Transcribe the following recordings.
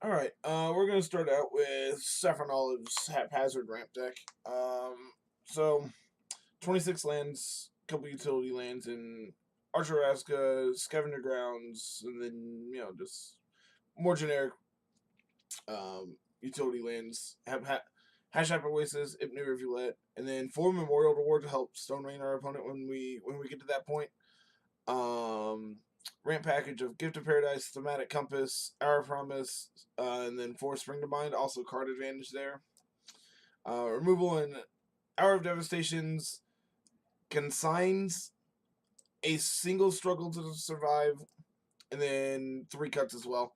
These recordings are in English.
Alright, we're going to start out with SaffronOlive's Haphazard ramp deck. So, 26 lands, couple utility lands in Archeraska, Scavenger Grounds, and then, just more generic utility lands. Hash Hyper Oasis, Ipnu Rivulet, and then 4 Memorial Reward to help Stone Rain our opponent when we get to that point. Ramp package of Gift of Paradise, Thematic Compass, Hour of Promise, and then 4 Spring to Mind. Also card advantage there. Removal and Hour of Devastations consigns a single struggle to survive, and then 3 cuts as well.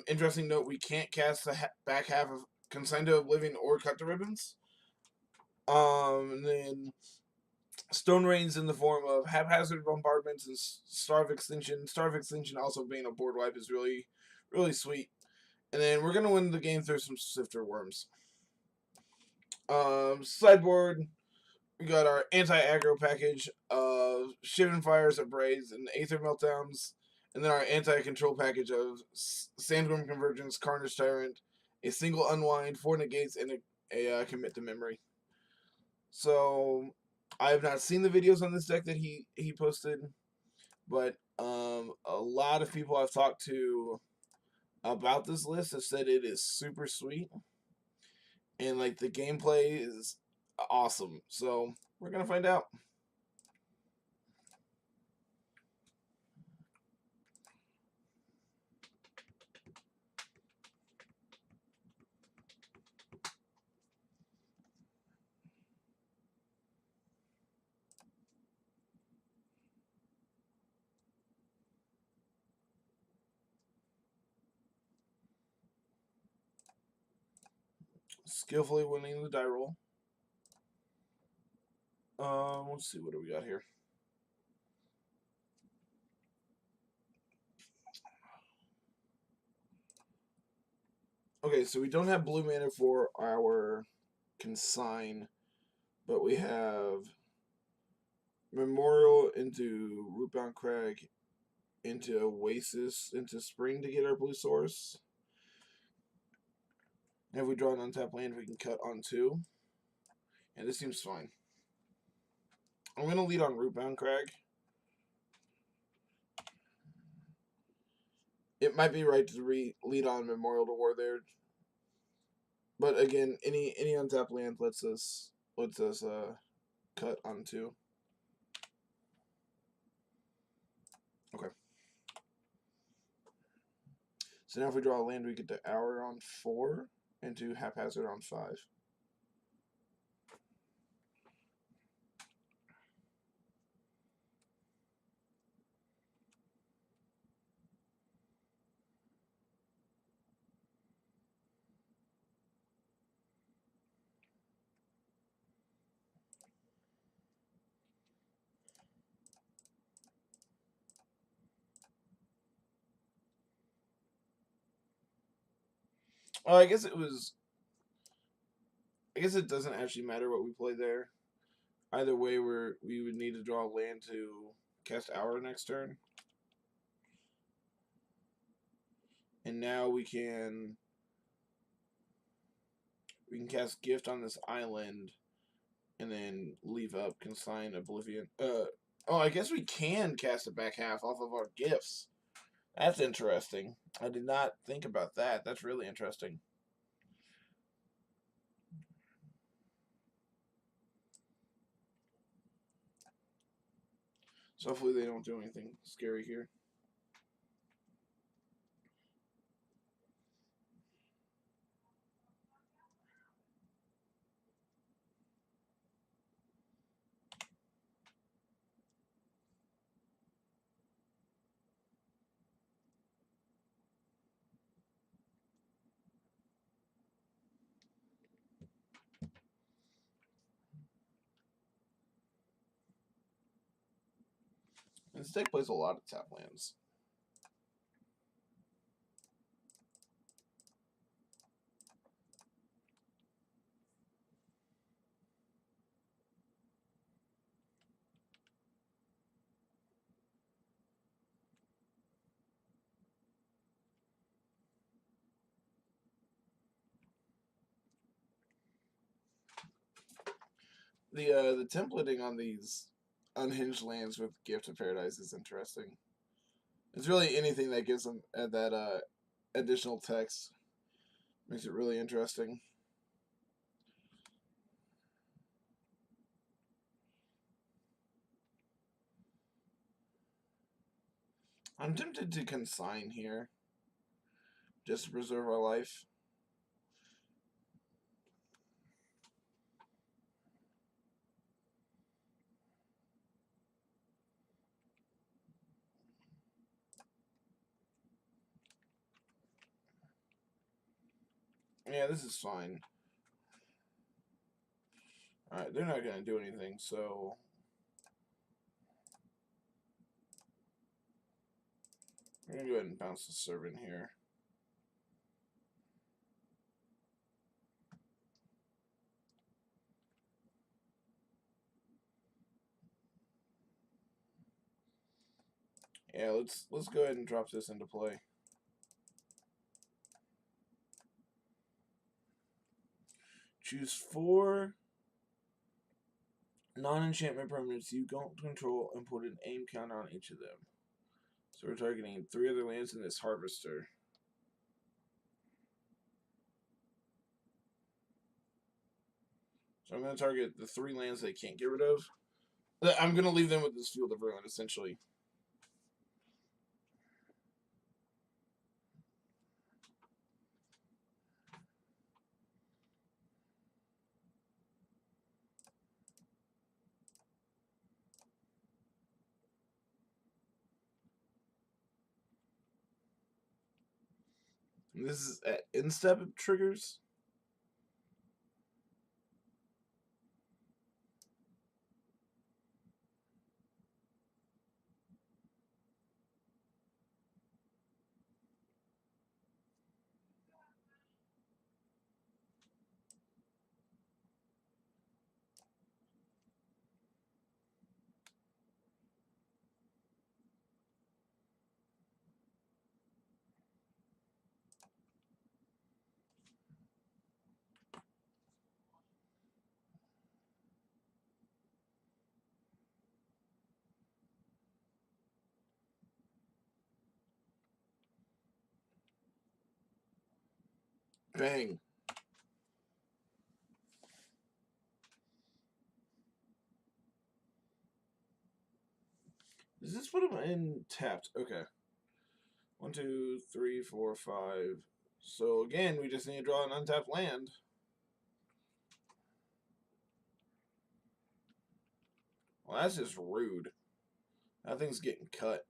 Interesting note: we can't cast the back half of Consign to Oblivion or Cut to Ribbons. And then Stone Rains in the form of Haphazard Bombardments and Star of Extinction. Star of Extinction also being a board wipe is really, really sweet. And then we're going to win the game through some Sifter Worms. Sideboard, we got our anti-aggro package of Shivan Fires, Abrades, and Aether Meltdowns. And then our anti-control package of Sandworm Convergence, Carnage Tyrant, a single Unwind, 4 Negates, and a Commit to Memory. So, I have not seen the videos on this deck that he posted, but a lot of people I've talked to about this list have said it is super sweet, and like the gameplay is awesome. So we're gonna find out. Skillfully winning the die roll. Let's see, what do we got here? Okay, so we don't have blue mana for our consign, but we have Memorial into Rootbound Crag, into Oasis, into Spring to get our blue source. And if we draw an untapped land, we can cut on 2. And this seems fine. I'm going to lead on Rootbound Crag. It might be right to lead on Memorial to War there. But again, any untapped land lets us cut on 2. Okay. So now if we draw a land, we get to Hour on 4 and to Haphazard on 5. Well, I guess it doesn't actually matter what we play there. Either way, we would need to draw a land to cast Hour next turn. And now we can cast Gift on this island and then leave up Consign Oblivion. Oh, I guess we can cast the back half off of our gifts. That's interesting. I did not think about that. That's really interesting. So hopefully they don't do anything scary here. And this deck plays a lot of tap lands. The templating on these unhinged lands with Gift of Paradise is interesting. It's really anything that gives them that additional text makes it really interesting. I'm tempted to consign here, just to preserve our life. Yeah, this is fine. Alright, they're not going to do anything, so... we're going to go ahead and bounce the servant here. Yeah, let's go ahead and drop this into play. Choose 4 non-enchantment permanents you don't control and put an aim counter on each of them. So we're targeting 3 other lands in this Harvester. So I'm going to target the 3 lands they can't get rid of. I'm going to leave them with this Field of Ruin, essentially. And this is at instep triggers. Bang. Does this put them in tapped? Okay. 1, 2, 3, 4, 5. So again, we just need to draw an untapped land. Well, that's just rude. That thing's getting cut.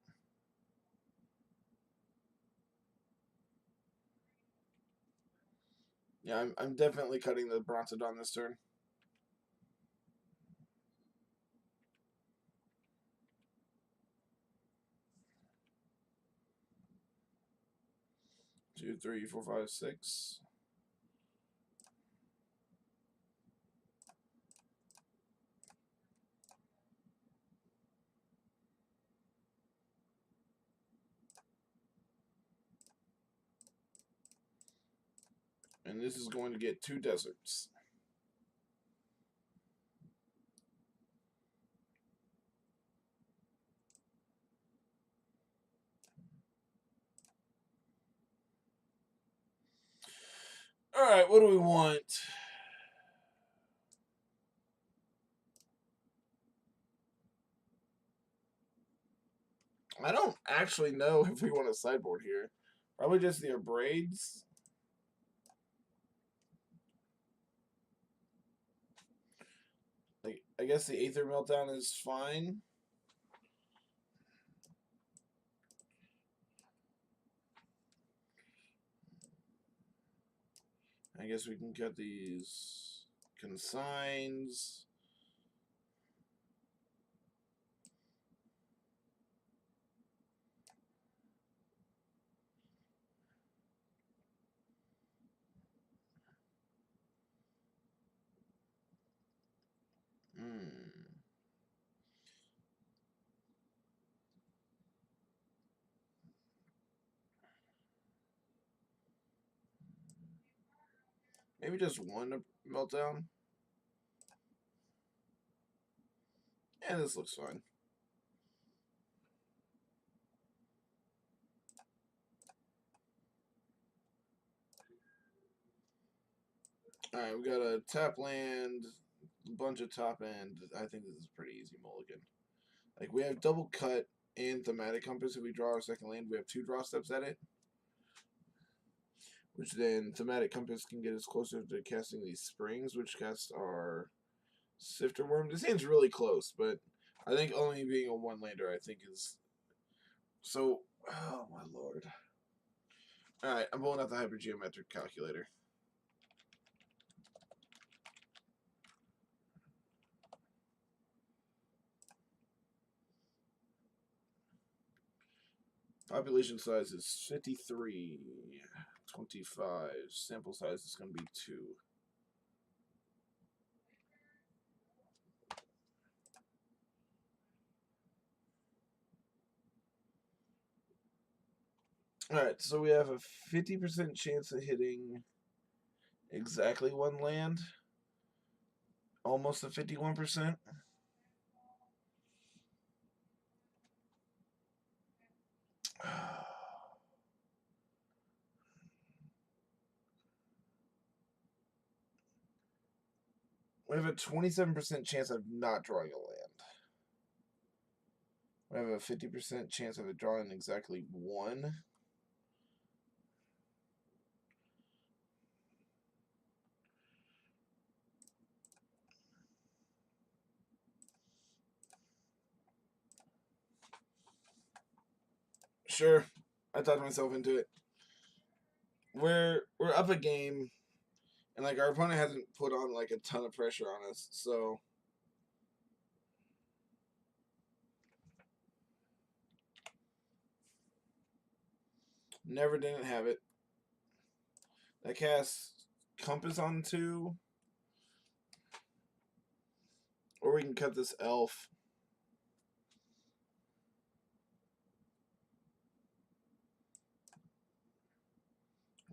Yeah, I'm definitely cutting the Bronzodon this turn. Two, three, four, five, six. And this is going to get 2 deserts. Alright, what do we want? I don't actually know if we want a sideboard here. Probably just the Abrades. Like, I guess the Aether Meltdown is fine. I guess we can cut these consigns. Maybe just 1 meltdown. And this looks fine. Alright, we got a tap land, a bunch of top end. I think this is a pretty easy mulligan. Like, we have double cut and thematic compass. If we draw our second land, we have 2 draw steps at it. Which then thematic compass can get us closer to casting these springs, which cast our Sifter Worm. This hand's really close, but I think only being a 1-lander, I think is so. Oh my lord! All right, I'm pulling out the hypergeometric calculator. Population size is 53, 25. Sample size is going to be 2. Alright, so we have a 50% chance of hitting exactly 1 land. Almost a 51%. We have a 27% chance of not drawing a land. We have a 50% chance of it drawing exactly 1. Sure, I talked myself into it. We're up a game, and like our opponent hasn't put on like a ton of pressure on us, so never didn't have it. That casts Compass on 2, or we can cut this elf.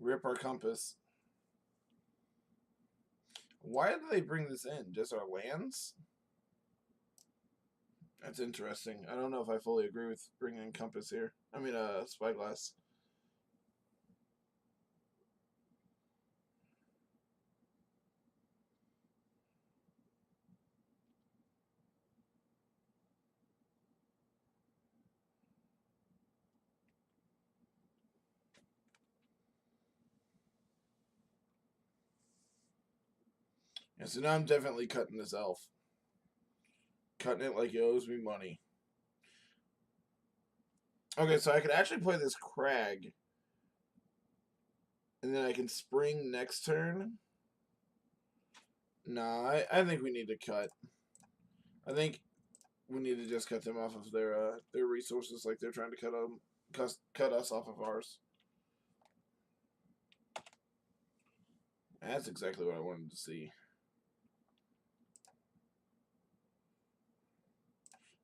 Rip our Compass. Why did they bring this in? Just our lands? That's interesting. I don't know if I fully agree with bringing in Compass here. I mean, Spyglass. Yeah, so now I'm definitely cutting this elf. Cutting it like it owes me money. Okay, so I could actually play this Crag. And then I can spring next turn. Nah, I think we need to cut. I think we need to just cut them off of their resources like they're trying to cut us off of ours. That's exactly what I wanted to see.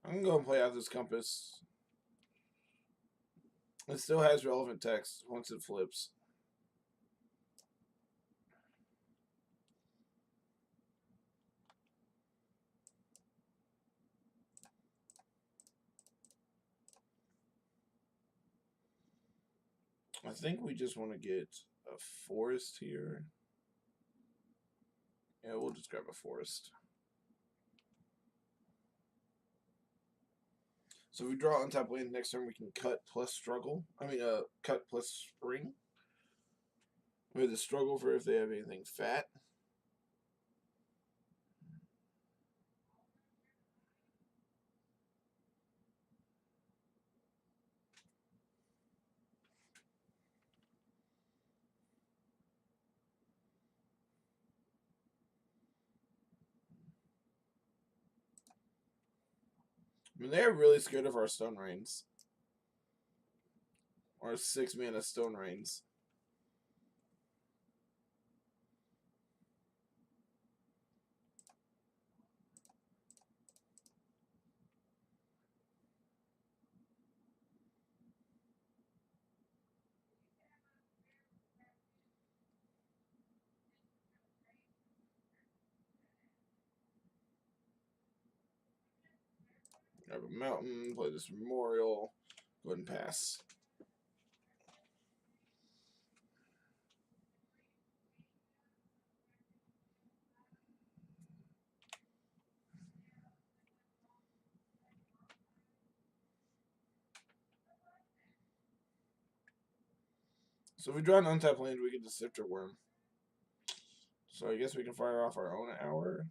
I'm going to go and play out this Compass. It still has relevant text once it flips. I think we just want to get a forest here. Yeah, we'll just grab a forest. So if we draw untap land next turn, we can cut plus struggle. Cut plus spring. We have the struggle for if they have anything fat. I mean, they're really scared of our Stone Rains. Our 6-mana Stone Rains. Grab a mountain, play this memorial, go ahead and pass. So if we draw an untapped land, we get the Sifter Worm. So I guess we can fire off our own hour.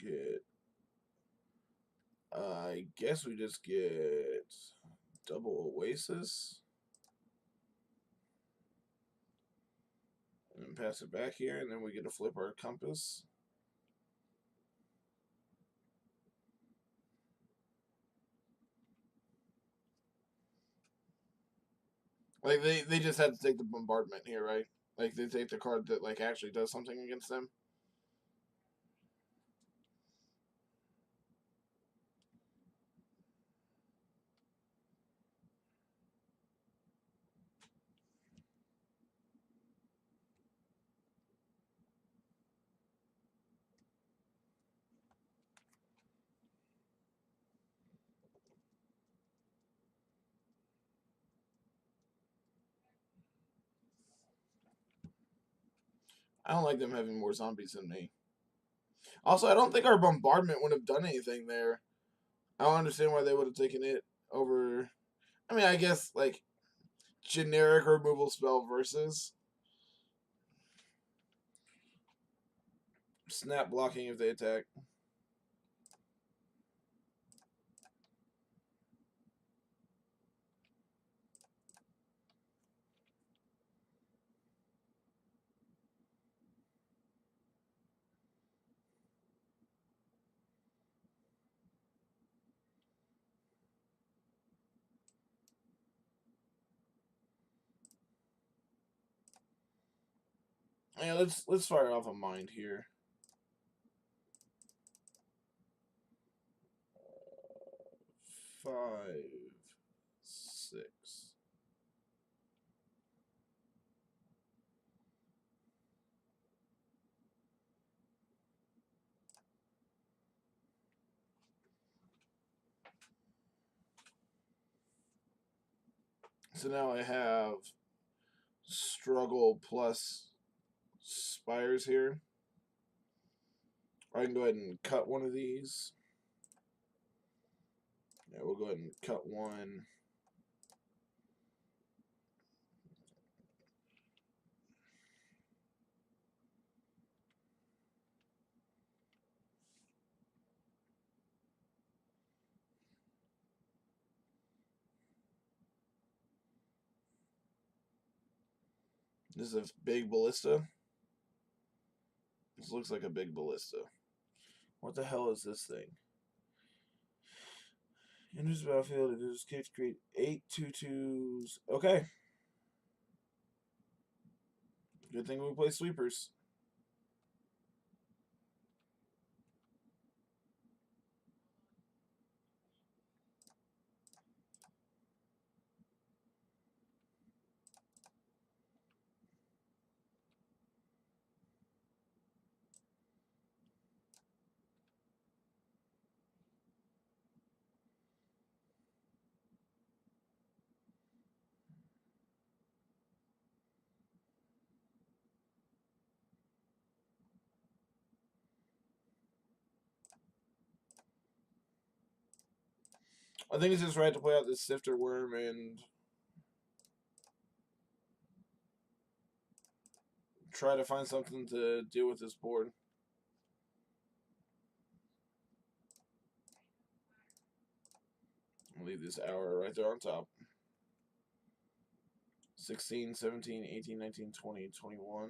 Get. I guess we just get double Oasis. And pass it back here, and then we get to flip our compass. Like they just had to take the bombardment here, right? Like they take the card that like actually does something against them. I don't like them having more zombies than me. Also, I don't think our bombardment would have done anything there. I don't understand why they would have taken it over. I mean, I guess like generic removal spell versus snap blocking if they attack. Yeah, let's fire off a mind here. Five, 6. So now I have struggle plus spires here. I can go ahead and cut one of these. Yeah, we'll go ahead and cut one. This is a big ballista. This looks like a big ballista. What the hell is this thing? Enters the battlefield. It is capable to create 8 2/2s. Okay. Good thing we play sweepers. I think it's just right to play out this Sifter Worm and try to find something to deal with this board. I'll leave this hour right there on top. 16, 17, 18, 19, 20, 21.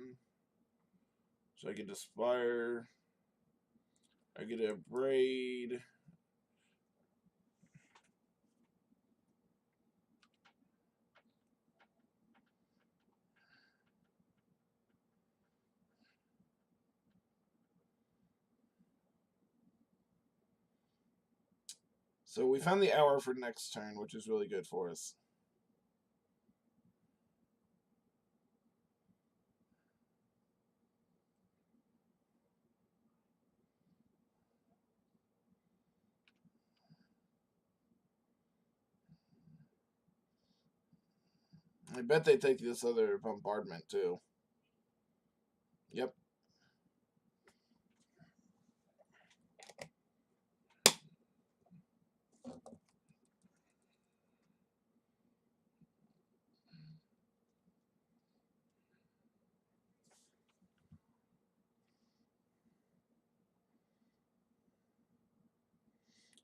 So I get Aspire. I get a Braid. So we found the hour for next turn, which is really good for us. I bet they take this other bombardment too. Yep.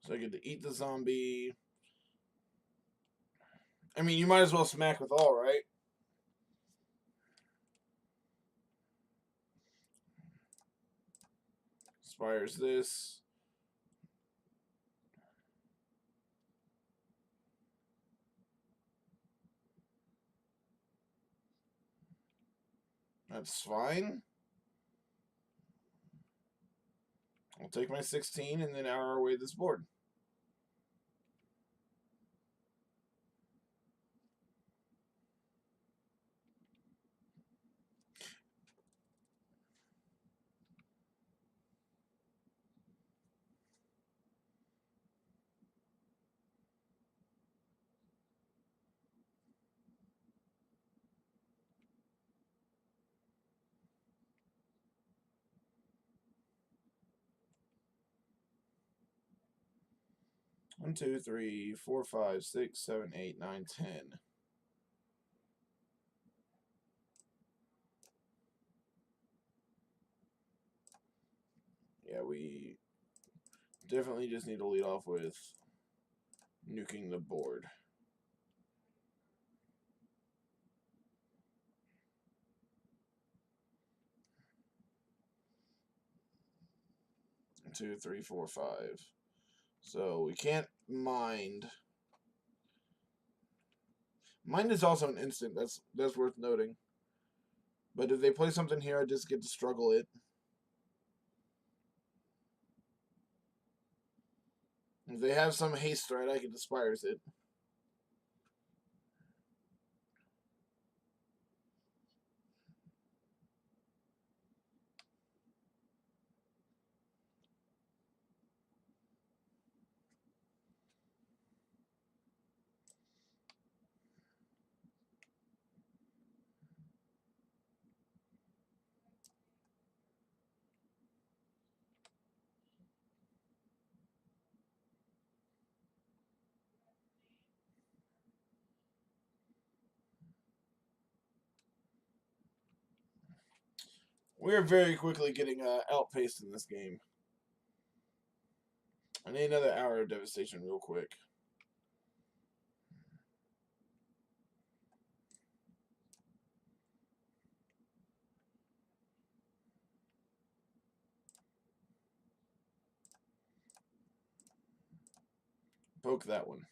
So I get to eat the zombie. I mean, you might as well smack with all, right? Inspires this. That's fine. I'll take my 16 and then hour away this board. One, two, three, four, five, six, seven, 8, 9, 10. Yeah, we definitely just need to lead off with nuking the board. One, two, three, four, five. So we can't mind. Mind is also an instant. That's worth noting. But if they play something here, I just get to struggle it. If they have some haste threat, I can Inspires it. We're very quickly getting outpaced in this game. I need another hour of devastation real quick. Poke that one.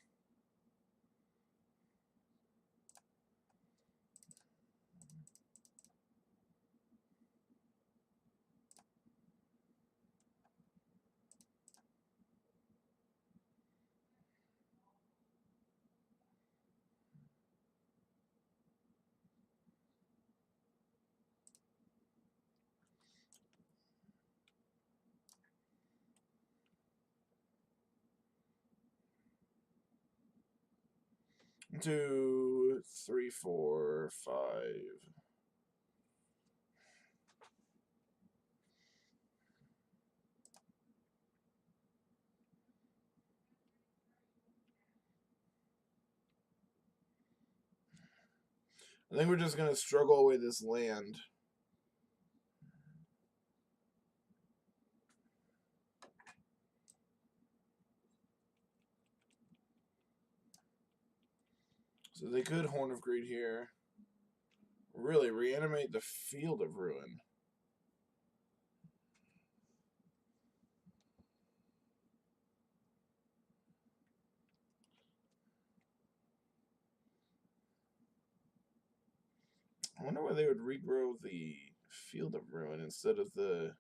One, two, three, four, five. I think we're just going to struggle away this land. So they could Horn of Greed here. Really, reanimate the Field of Ruin. I wonder why they would regrow the Field of Ruin instead of the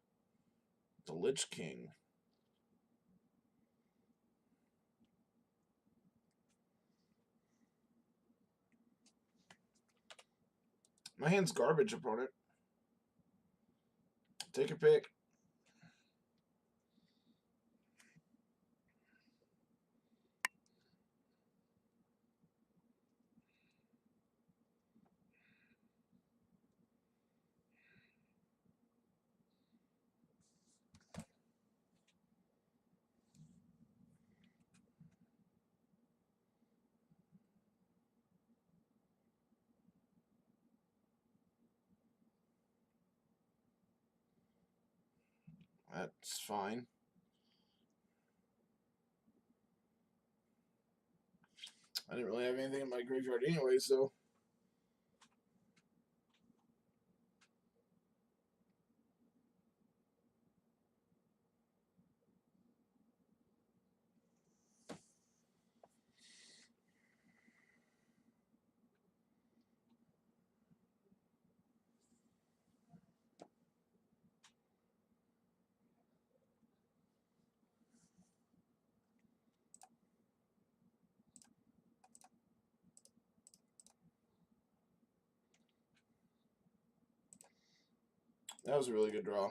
Lich King. My hand's garbage, opponent. Take your pick. That's fine. I didn't really have anything in my graveyard anyway, so. That was a really good draw.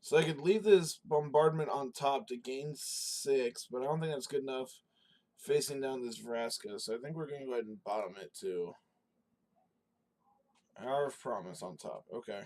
So I could leave this bombardment on top to gain 6, but I don't think that's good enough facing down this Vraska. So I think we're going to go ahead and bottom it too. Hour of Promise on top. Okay.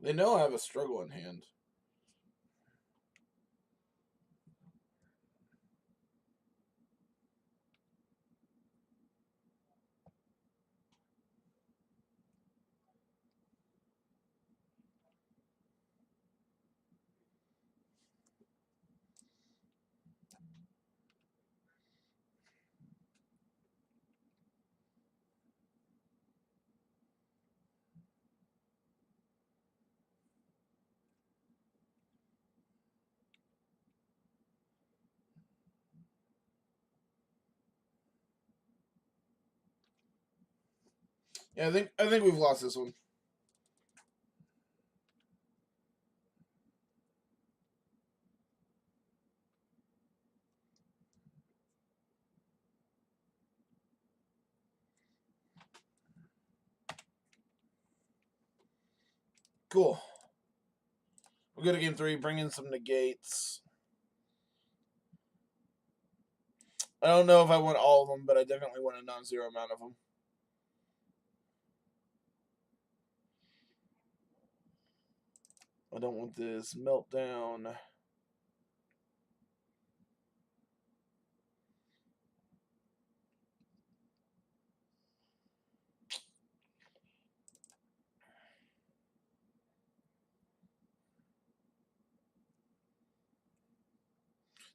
They know I have a struggle in hand. Yeah, I think we've lost this one. Cool. We'll go to game 3, bring in some negates. I don't know if I want all of them, but I definitely want a non-zero amount of them. I don't want this meltdown.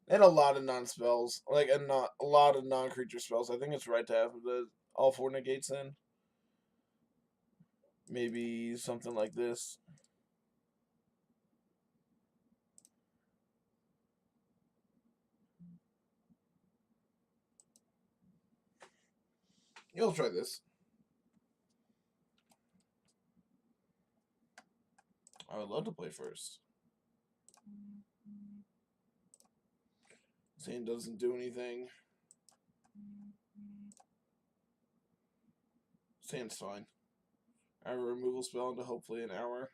And a lot of non-spells, like a lot of non-creature spells. I think it's right to have all 4 negates in. Maybe something like this. You'll try this. I would love to play first. Sand doesn't do anything. Sand's fine. I have a removal spell into hopefully an hour.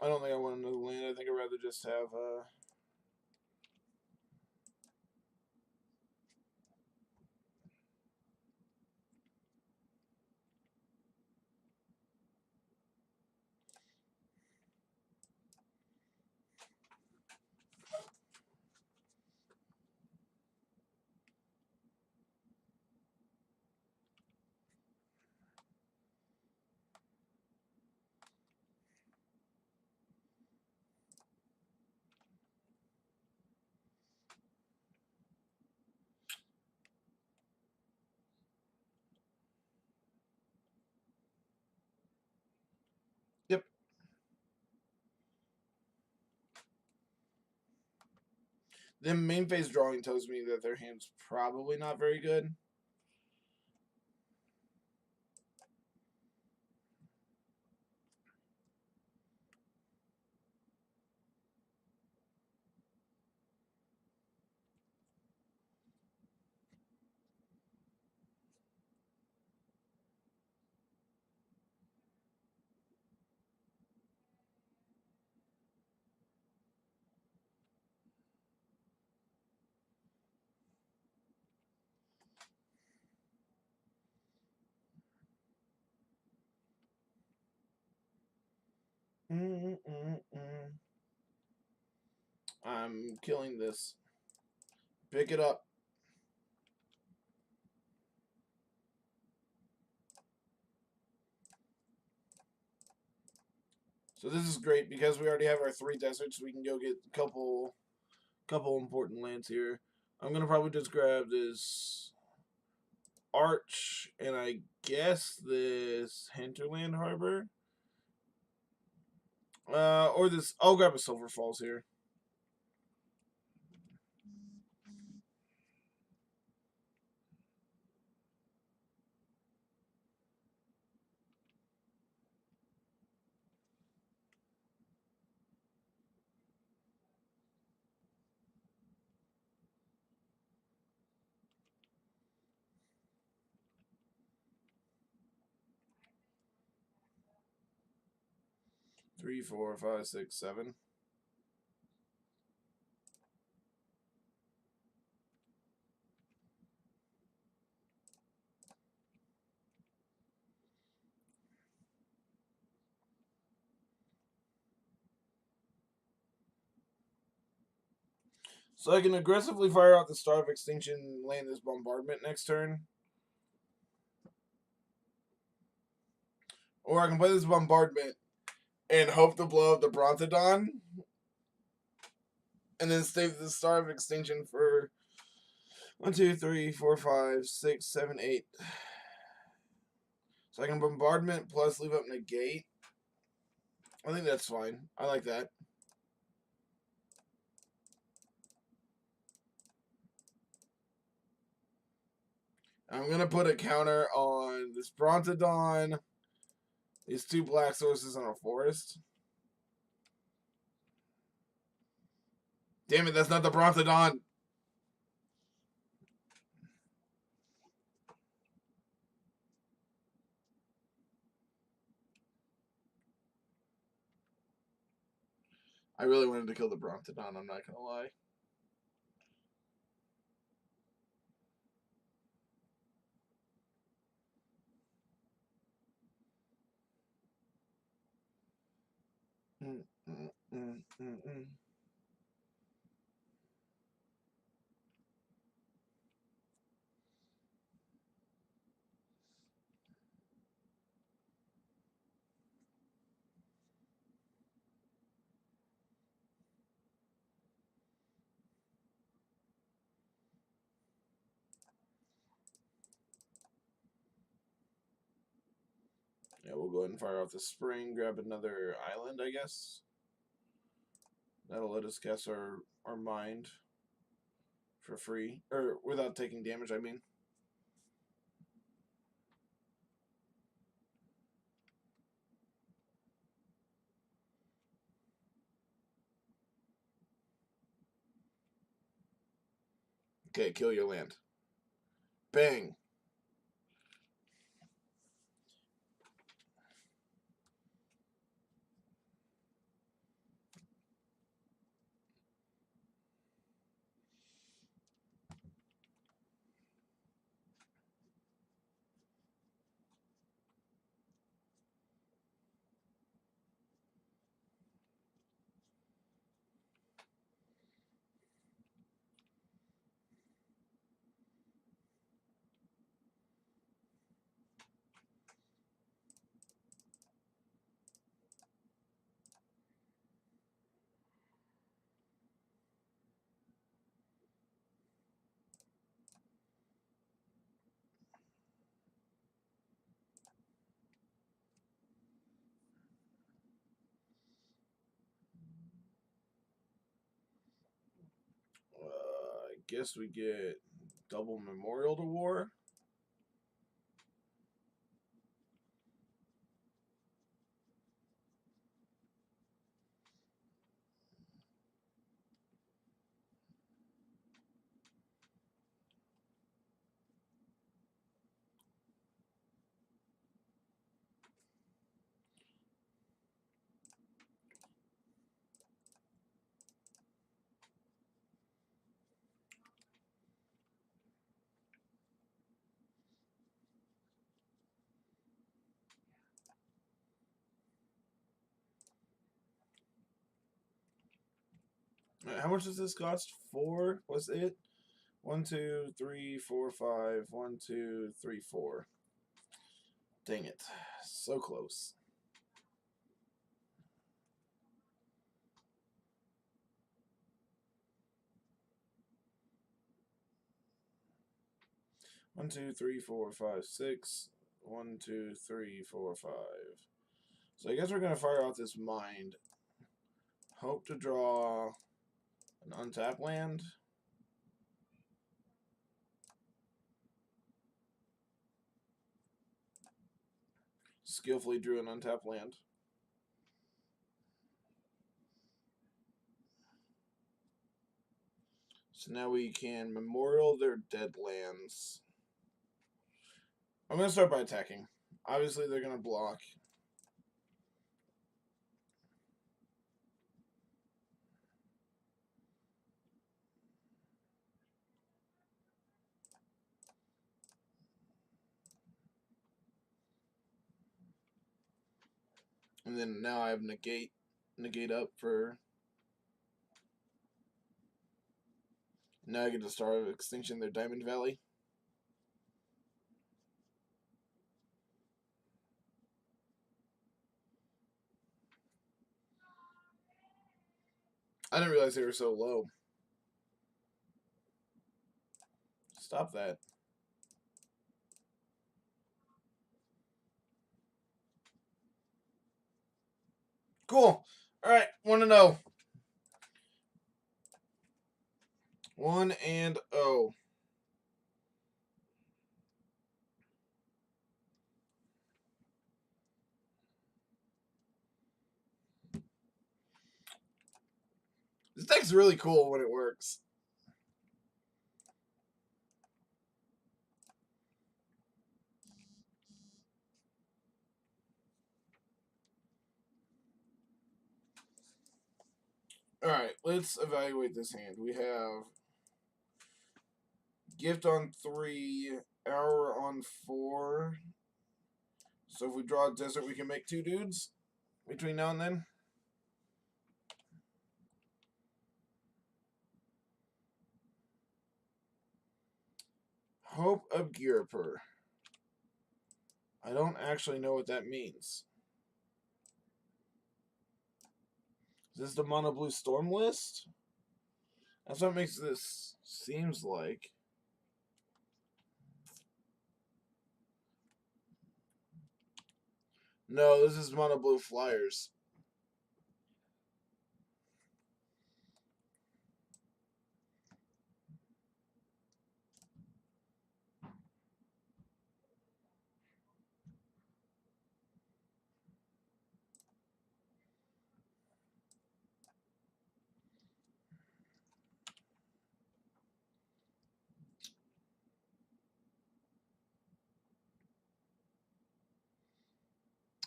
I don't think I want another land. I think I'd rather just have yep. The main phase drawing tells me that their hand's probably not very good. I'm killing this. Pick it up. So this is great because we already have our 3 deserts. We can go get a couple important lands here. I'm gonna probably just grab this Arch and I guess this Hinterland Harbor. Or this. I'll grab a Silver Falls here. Three, 4, 5, 6, 7. So I can aggressively fire out the Star of Extinction, land this Bombardment next turn. Or I can play this Bombardment and hope to blow up the Brontodon. And then save the Star of Extinction for 1, 2, 3, 4, 5, 6, 7, 8. So I can Bombardment plus leave up Negate. I think that's fine. I like that. I'm going to put a counter on this Brontodon, these 2 black sources on a forest. Damn it, that's not the Brontodon. I really wanted to kill the Brontodon, I'm not going to lie. Yeah, we'll go ahead and fire off the spring, grab another island, I guess. That'll let us cast our mind for free. Or without taking damage, I mean. Okay, kill your land. Bang! I guess we get double Memorial to War. Right, how much does this cost? 4? What's it? 1, 2, 3, 4, 5. 1, 2, 3, 4. Dang it. So close. One, 2, 3, 4, 5, 6. 1, 2, 3, 4, 5. So I guess we're gonna fire out this mind. Hope to draw an untapped land. Skillfully drew an untapped land. So now we can memorial their dead lands. I'm going to start by attacking. Obviously, they're going to block. And then now I have negate up for... Now I get to start extinction their Diamond Valley. I didn't realize they were so low. Stop that. Cool. Alright, 1-0. 1-0. This deck's really cool when it works. Alright, let's evaluate this hand. We have Gift on 3, Hour on 4. So if we draw a desert, we can make 2 dudes between now and then. Hope of Giriper. I don't actually know what that means. Is this the Mono Blue Storm list? That's what makes this seems like. No, this is Mono Blue Flyers.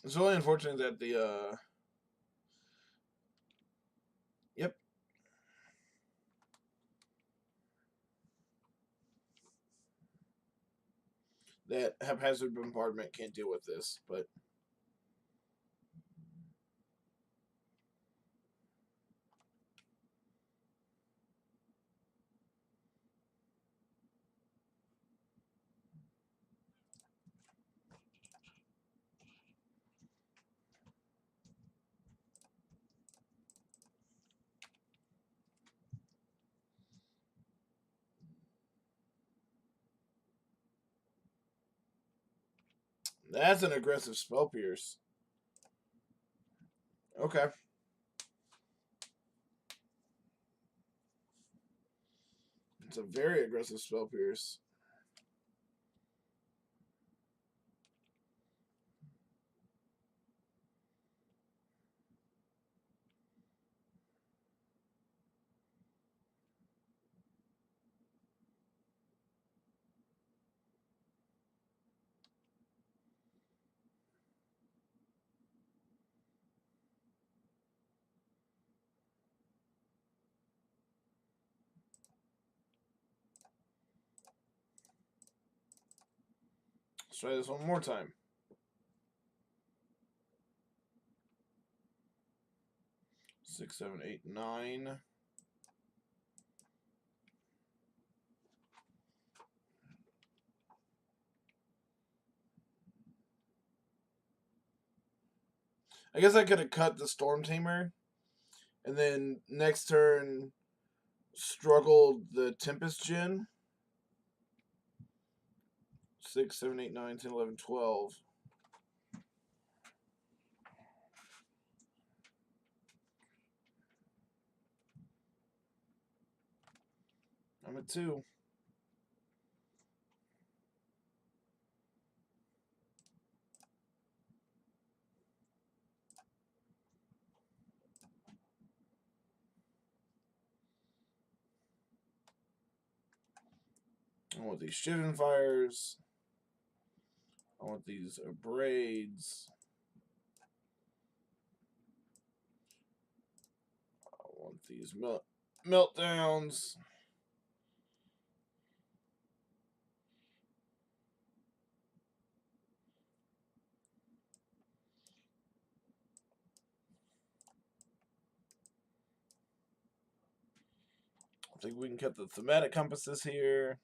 It's really unfortunate that the yep. That Haphazard Bombardment can't deal with this, but that's an aggressive Spell Pierce. Okay. It's a very aggressive Spell Pierce. Let's try this one more time. Six, seven, eight, nine. I guess I could have cut the Storm Tamer, and then next turn struggled the Tempest Djinn. 6, 7, 8, 9, 10, 11, 12. I'm at 2. I want these Shivan Fires. I want these Braids. I want these Meltdowns. I think we can cut the Thematic Compasses here.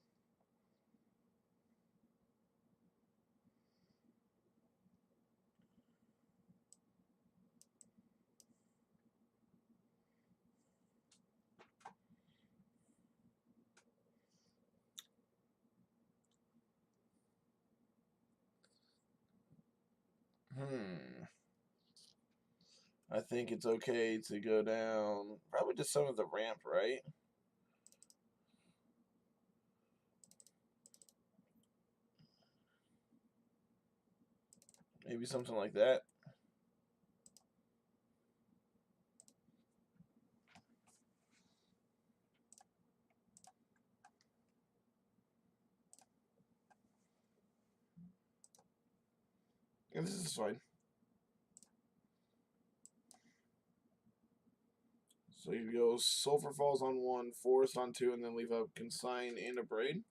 I think it's okay to go down. Probably just some of the ramp, right? Maybe something like that. And this is fine. So you go Sulfur Falls on 1, Forest on 2, and then leave a Consign and a Braid.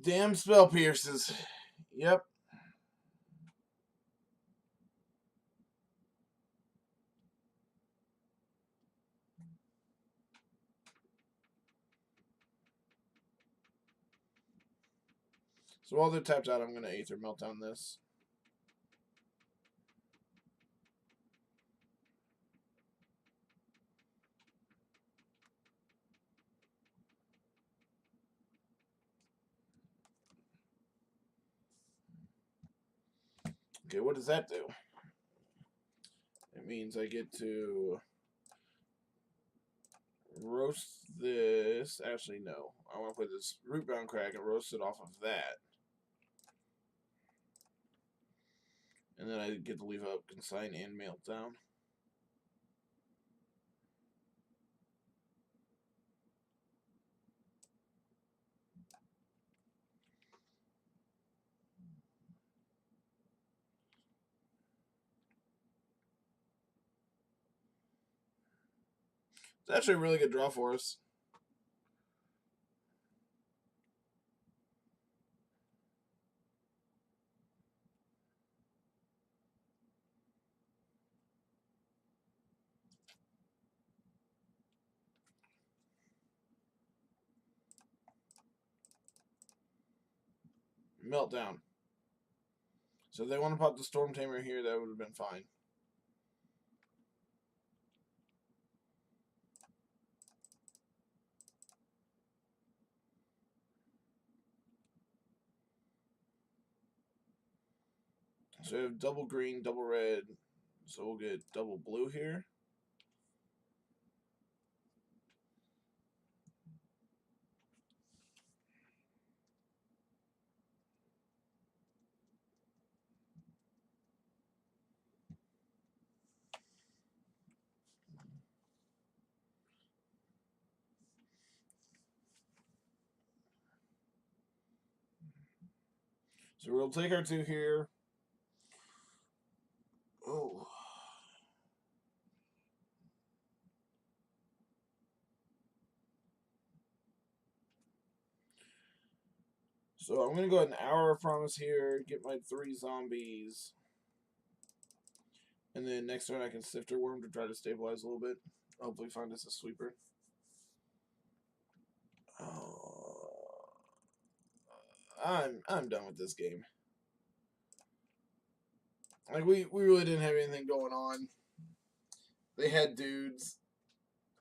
Damn spell pierces. Yep. So while they're tapped out, I'm going to Aether Meltdown this. Okay, what does that do? It means I get to roast this. Actually, no. I want to put this Rootbound Crag and roast it off of that. And then I get to leave up Consign and Meltdown. It's actually a really good draw for us. Meltdown. So if they want to pop the Storm Tamer here, that would have been fine. So we have double green, double red. So we'll get double blue here. So we'll take our 2 here. Oh. So I'm going to go ahead and Hour of Promise here, get my 3 zombies. And then next turn I can Sifter Worm to try to stabilize a little bit. Hopefully find us a sweeper. Oh. I'm done with this game. Like we really didn't have anything going on. They had dudes.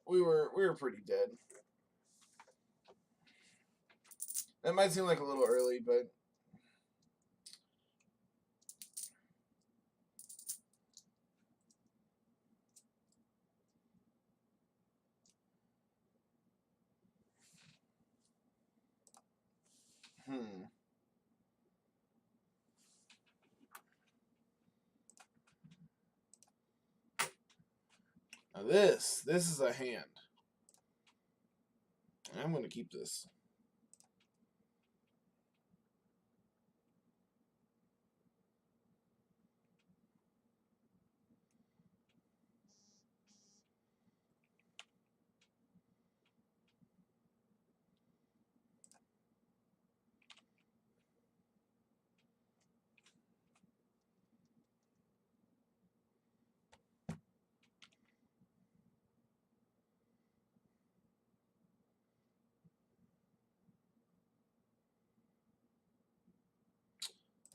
We were pretty dead. That might seem like a little early, but Now this is a hand. I'm going to keep this.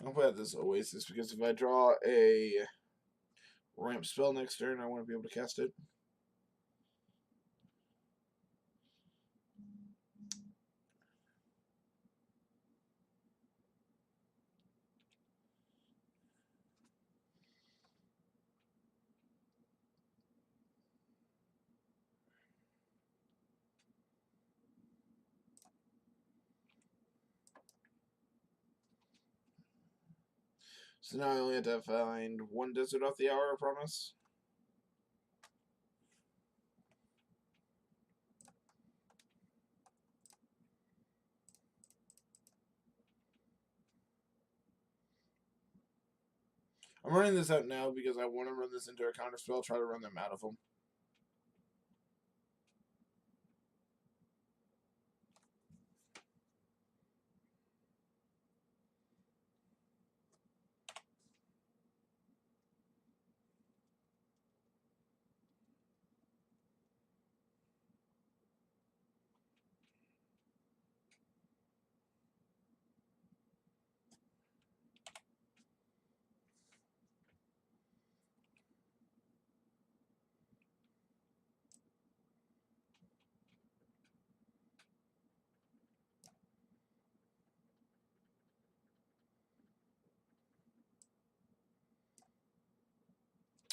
I'll put out this Oasis because if I draw a ramp spell next turn, I want to be able to cast it. So now I only have to find 1 desert off the Hour of Promise. I'm running this out now because I want to run this into a counter spell, try to run them out of them.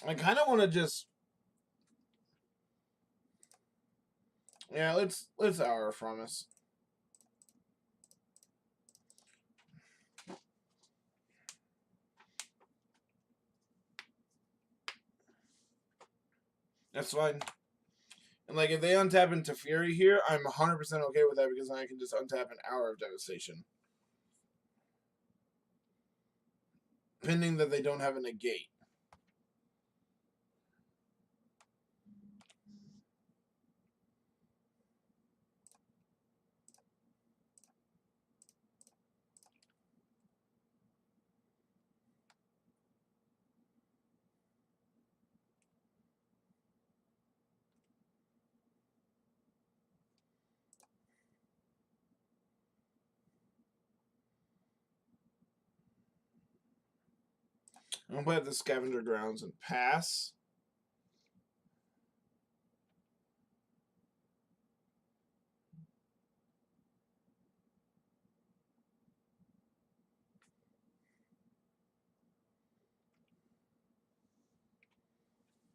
I kind of want to just... Yeah, let's Hour of Promise. That's fine. And, like, if they untap into Fury here, I'm 100% okay with that because then I can just untap an Hour of Devastation. Pending that they don't have a negate. I'm going to play the Scavenger Grounds and pass.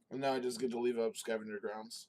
And now I just get to leave up Scavenger Grounds.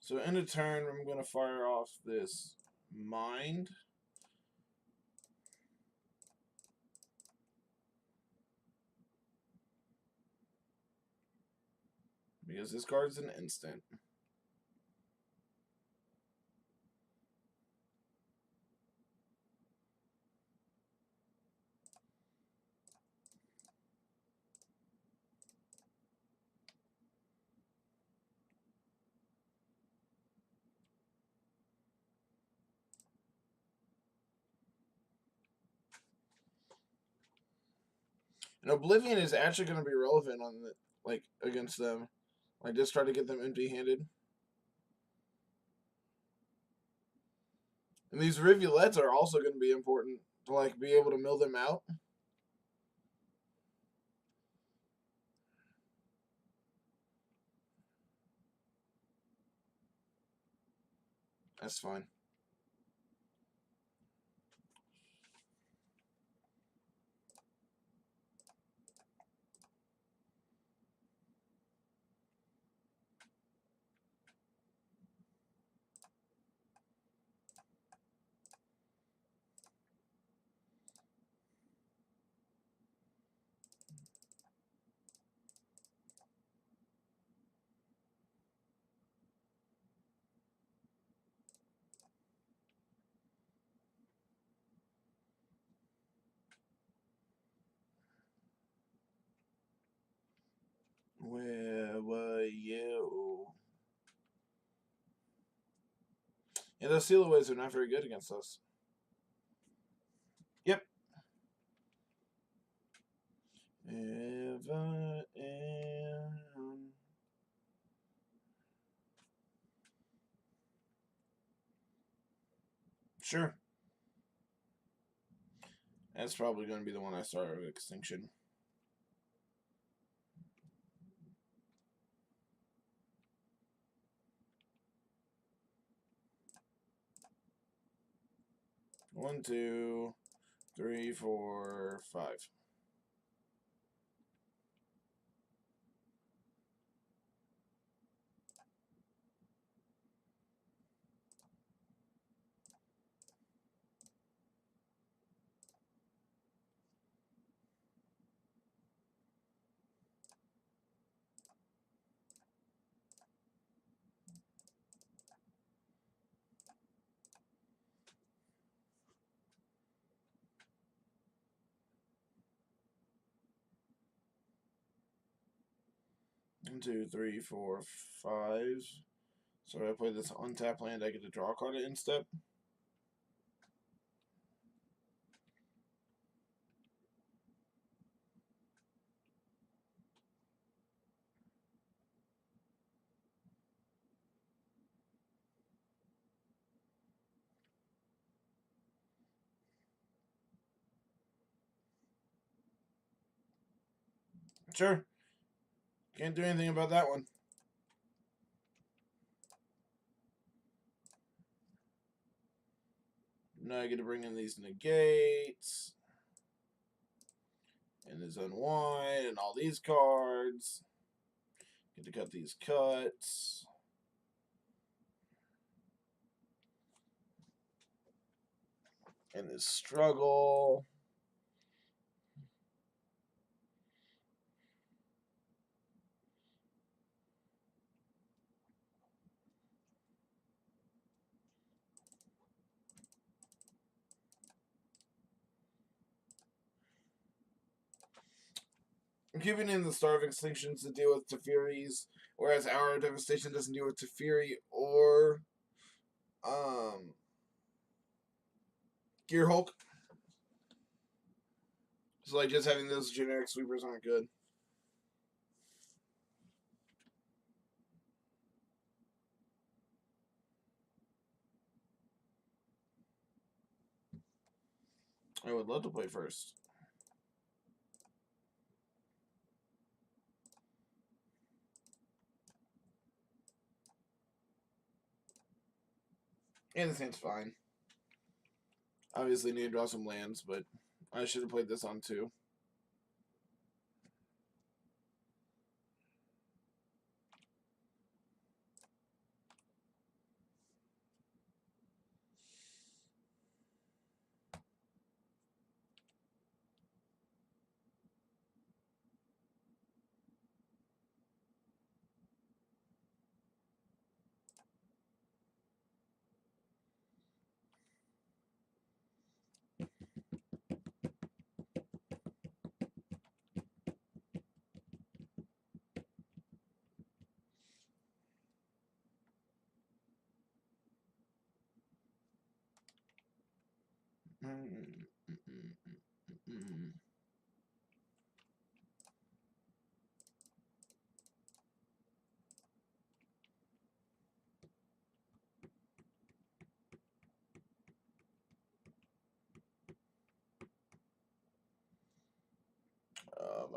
So in a turn, I'm going to fire off this Mind. Because this card's an instant. And Oblivion is actually going to be relevant on the, like, against them. Like, just try to get them empty-handed. And these rivulets are also going to be important to, like, be able to mill them out. That's fine. Where were you? Yeah, those Sealaways are not very good against us. Yep. Ever am. Sure. That's probably going to be the one I start with Extinction. One, two, three, four, five. 1, 2, 3, 4, 5. So if I play this untap land, I get to draw a card at end step. Sure. Can't do anything about that one. Now I get to bring in these negates. And his unwind and all these cards. Get to cut these cuts. And his struggle. I'm keeping in the Star of Extinctions to deal with Teferi's, whereas Hour of Devastation doesn't deal with Teferi or Gear Hulk. So like just having those generic sweepers aren't good. I would love to play first. And this hand's fine. Obviously need to draw some lands, but I should have played this on too.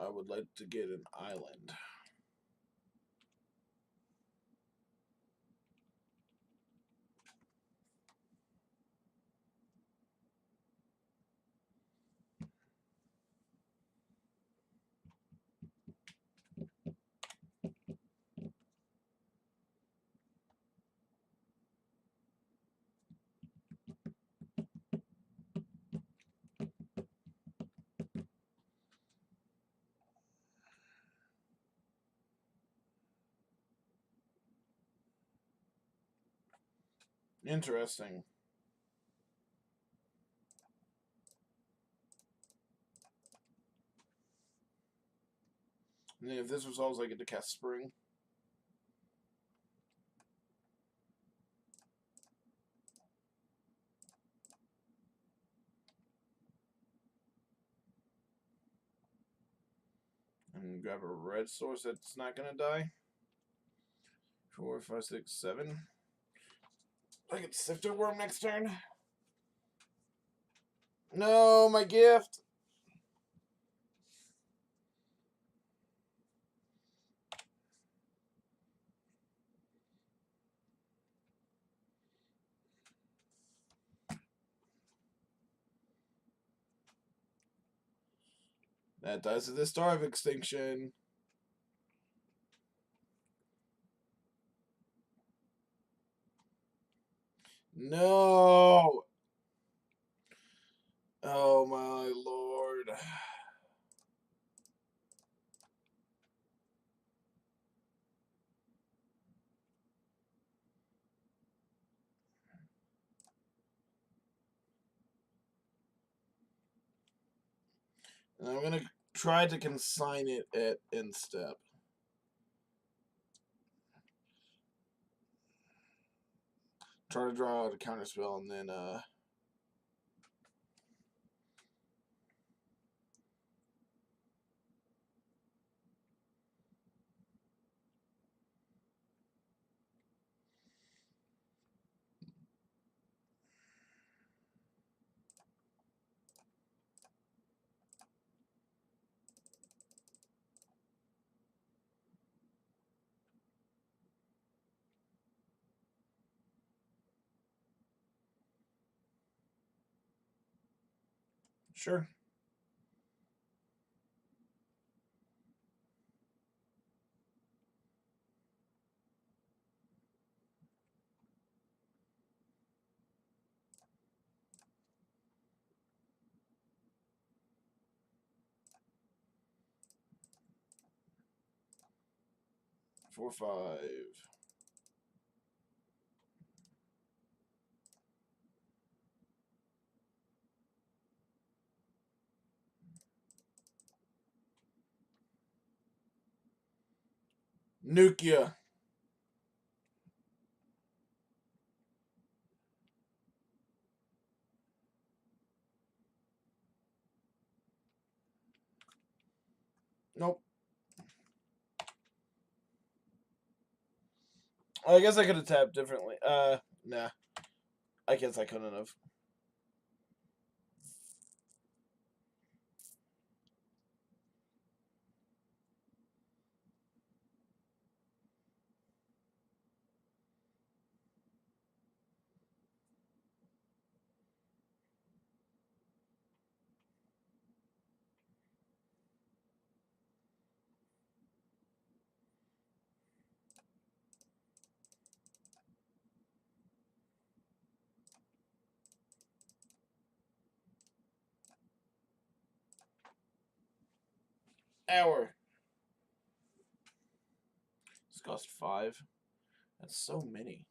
I would like to get an island. Interesting. And then if this resolves, I get to cast Spring. And grab a red source that's not going to die. 4, 5, 6, 7. I get Sifter Worm next turn. No, my gift. That dies to the Star of Extinction. No. Oh my lord. And I'm going to try to consign it at end step. Try to draw out a counterspell, and then, sure. Four, five. Nuke ya. Nope. I guess I could have tapped differently. Nah. I guess I couldn't have. Hour. This cost 5. That's so many.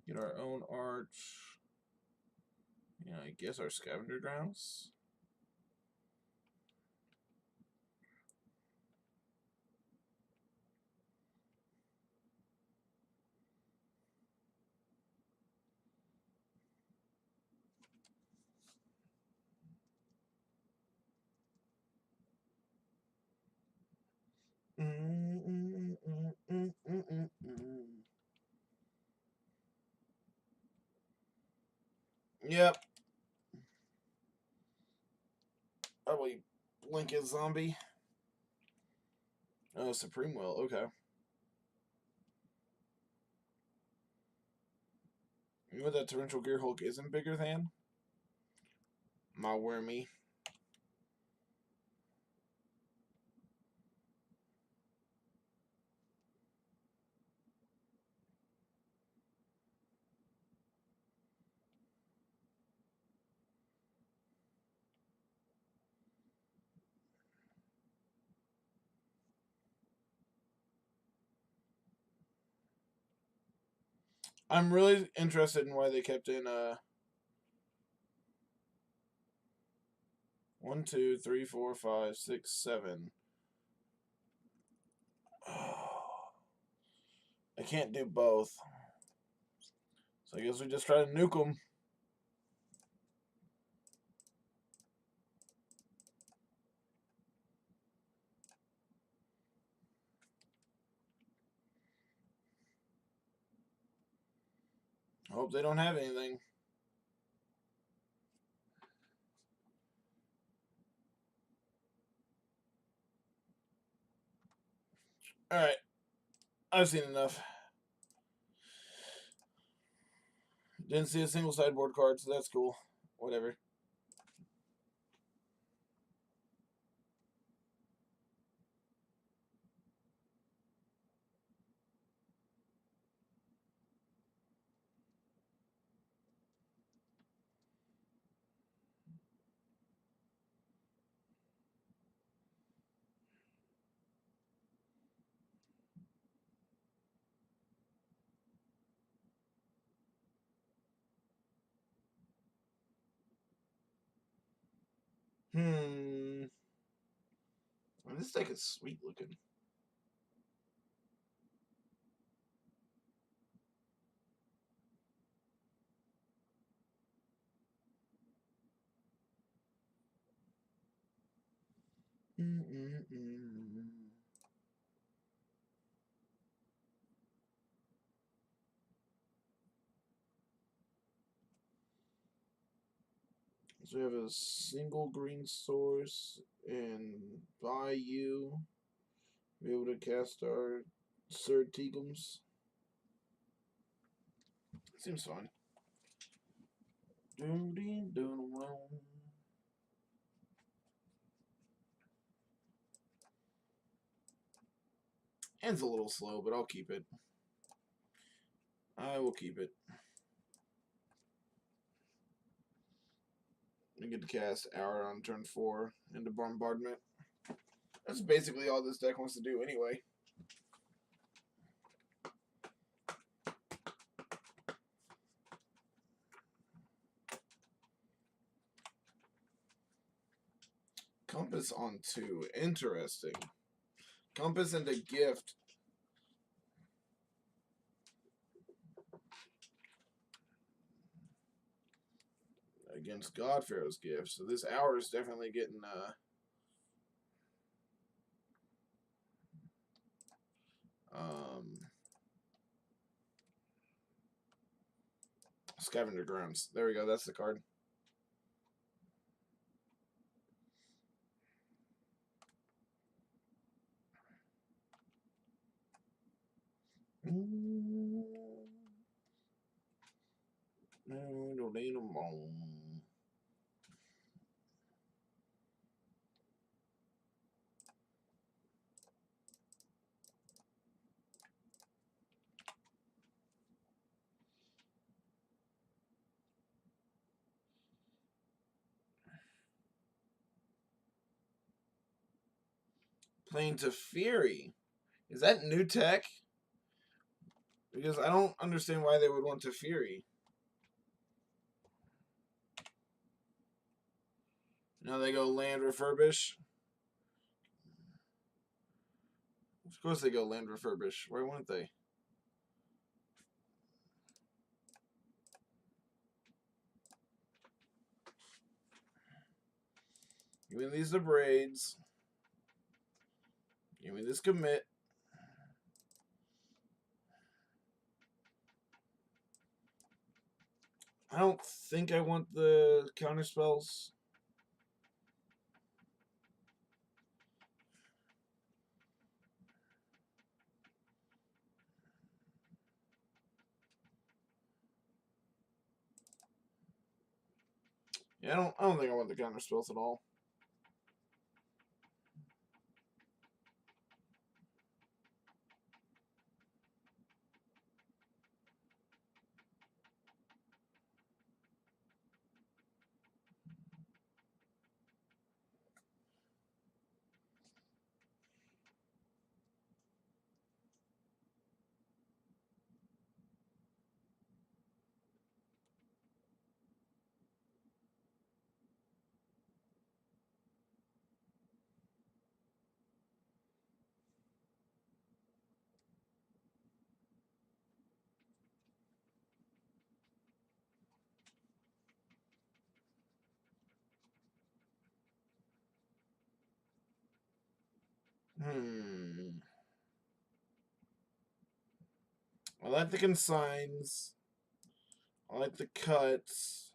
Get our own arch. Yeah, I guess our scavenger grounds. Yep. Probably blink a zombie. Oh, Supreme Will. Okay. You know what that Torrential Gear Hulk isn't bigger than? My wormy. I'm really interested in why they kept in 1, 2, 3, 4, 5, 6, 7. Oh, I can't do both. So I guess we just try to nuke them. Hope they don't have anything. Alright. I've seen enough. Didn't see a single sideboard card, so that's cool. Whatever. Hmm. This deck is sweet looking. So we have a single green source and Bayou. Be able to cast our Sir Teagums. Seems fine. End's a little slow, but I'll keep it. I will keep it. I get to cast Hour on turn 4 into Bombardment. That's basically all this deck wants to do anyway. Compass on 2. Interesting. Compass and a gift. Against God Pharaoh's gift. So this Hour is definitely getting Scavenger Grounds. There we go. That's the card. Don't need them all. Playing to Fury. Is that new tech? Because I don't understand why they would want to Fury. Now they go land refurbish. Of course they go land refurbish. Why wouldn't they? Give me these the braids. Give me this commit. I don't think I want the counter spells. Yeah, I don't think I want the counter spells at all. I like the consigns. I like the cuts.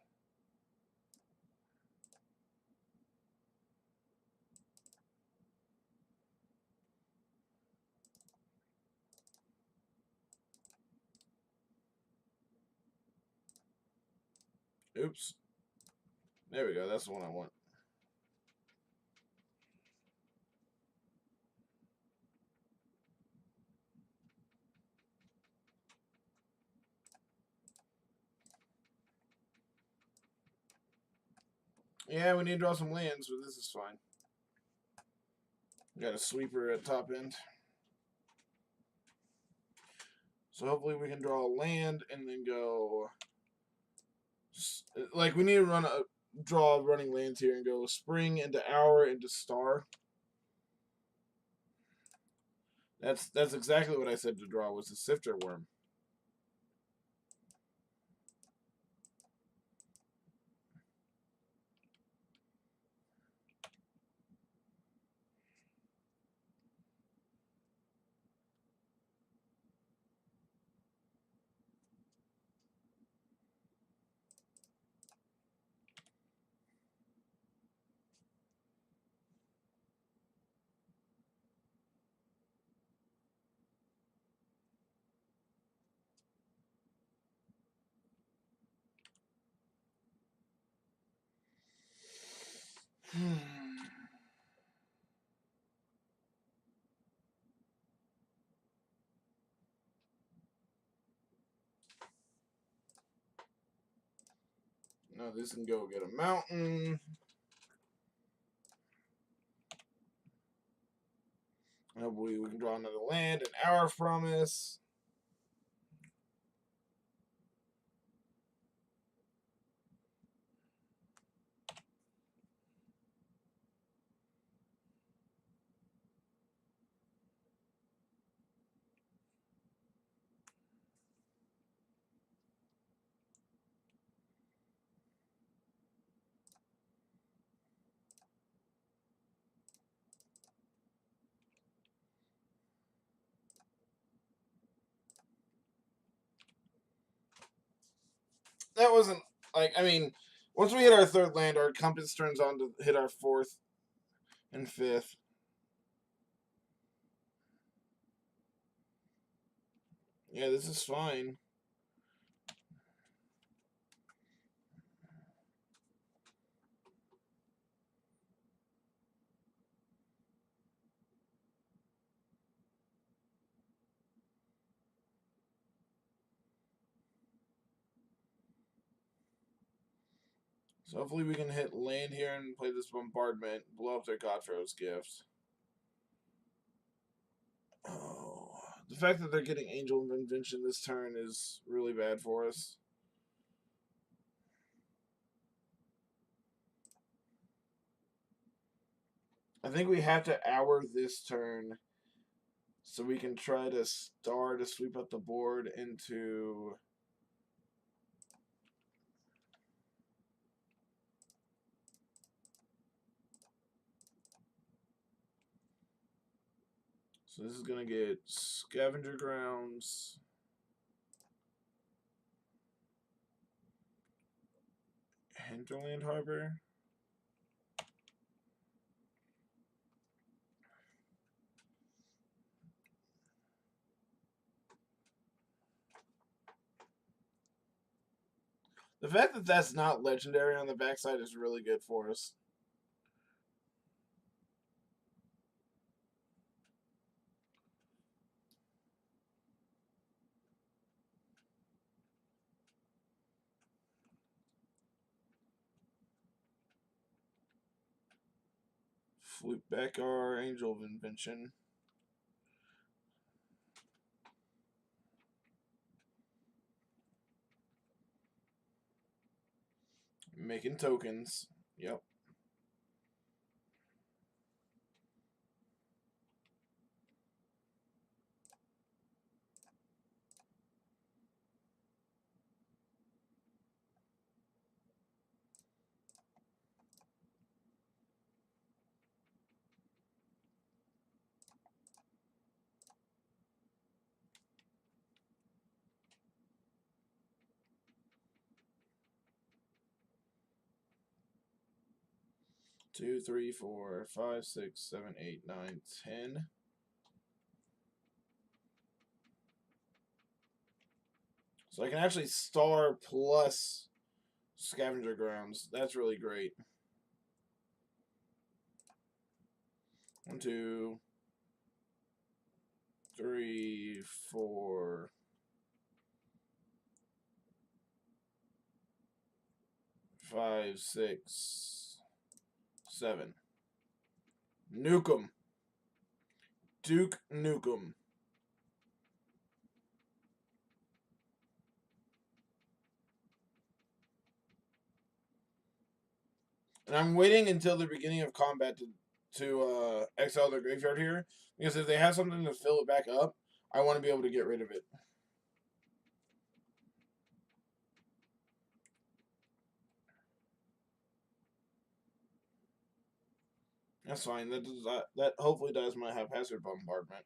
Oops. There we go. That's the one I want. Yeah, we need to draw some lands, but this is fine. Got a sweeper at top end. So hopefully we can draw a land and then go... Like, we need to run a... draw running lands here and go spring into hour into star. That's exactly what I said to draw, was the Sifter Worm. Now this can go get a mountain. Hopefully we can draw another land, an Hour Promise. That wasn't like, I mean, once we hit our third land, our compass turns on to hit our fourth and fifth. Yeah, this is fine. So hopefully we can hit land here and play this bombardment, blow up their Godpharaoh's Gift. Oh, the fact that they're getting Angel of Invention this turn is really bad for us. I think we have to hour this turn so we can try to star to sweep up the board into... So this is going to get Scavenger Grounds. Hinterland Harbor. The fact that that's not legendary on the backside is really good for us. Flip back our Angel of Invention. Making tokens. Yep. Two, three, four, five, six, seven, eight, nine, 10. So I can actually star plus Scavenger Grounds. That's really great. 1, 2, 3, 4, 5, 6, 7. Nuke 'em. Duke Nukem. And I'm waiting until the beginning of combat to exile their graveyard here, because if they have something to fill it back up, I want to be able to get rid of it. That's fine. That hopefully does my haphazard bombardment.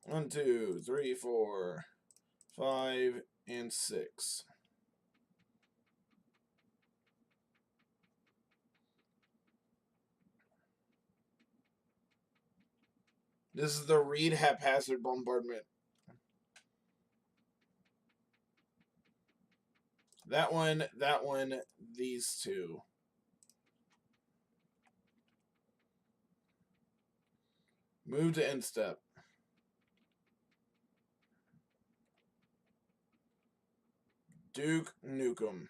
One, two, three, 4, 5, and 6. This is the Reed haphazard bombardment. That one, these two. Move to end step. Duke Nukem.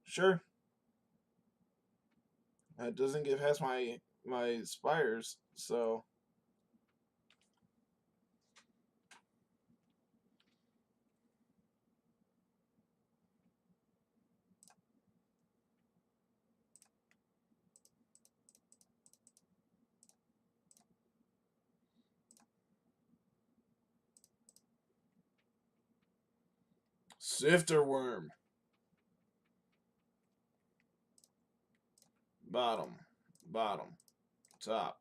Sure. That doesn't get past my spires, so Sifter Worm. Bottom, bottom, top.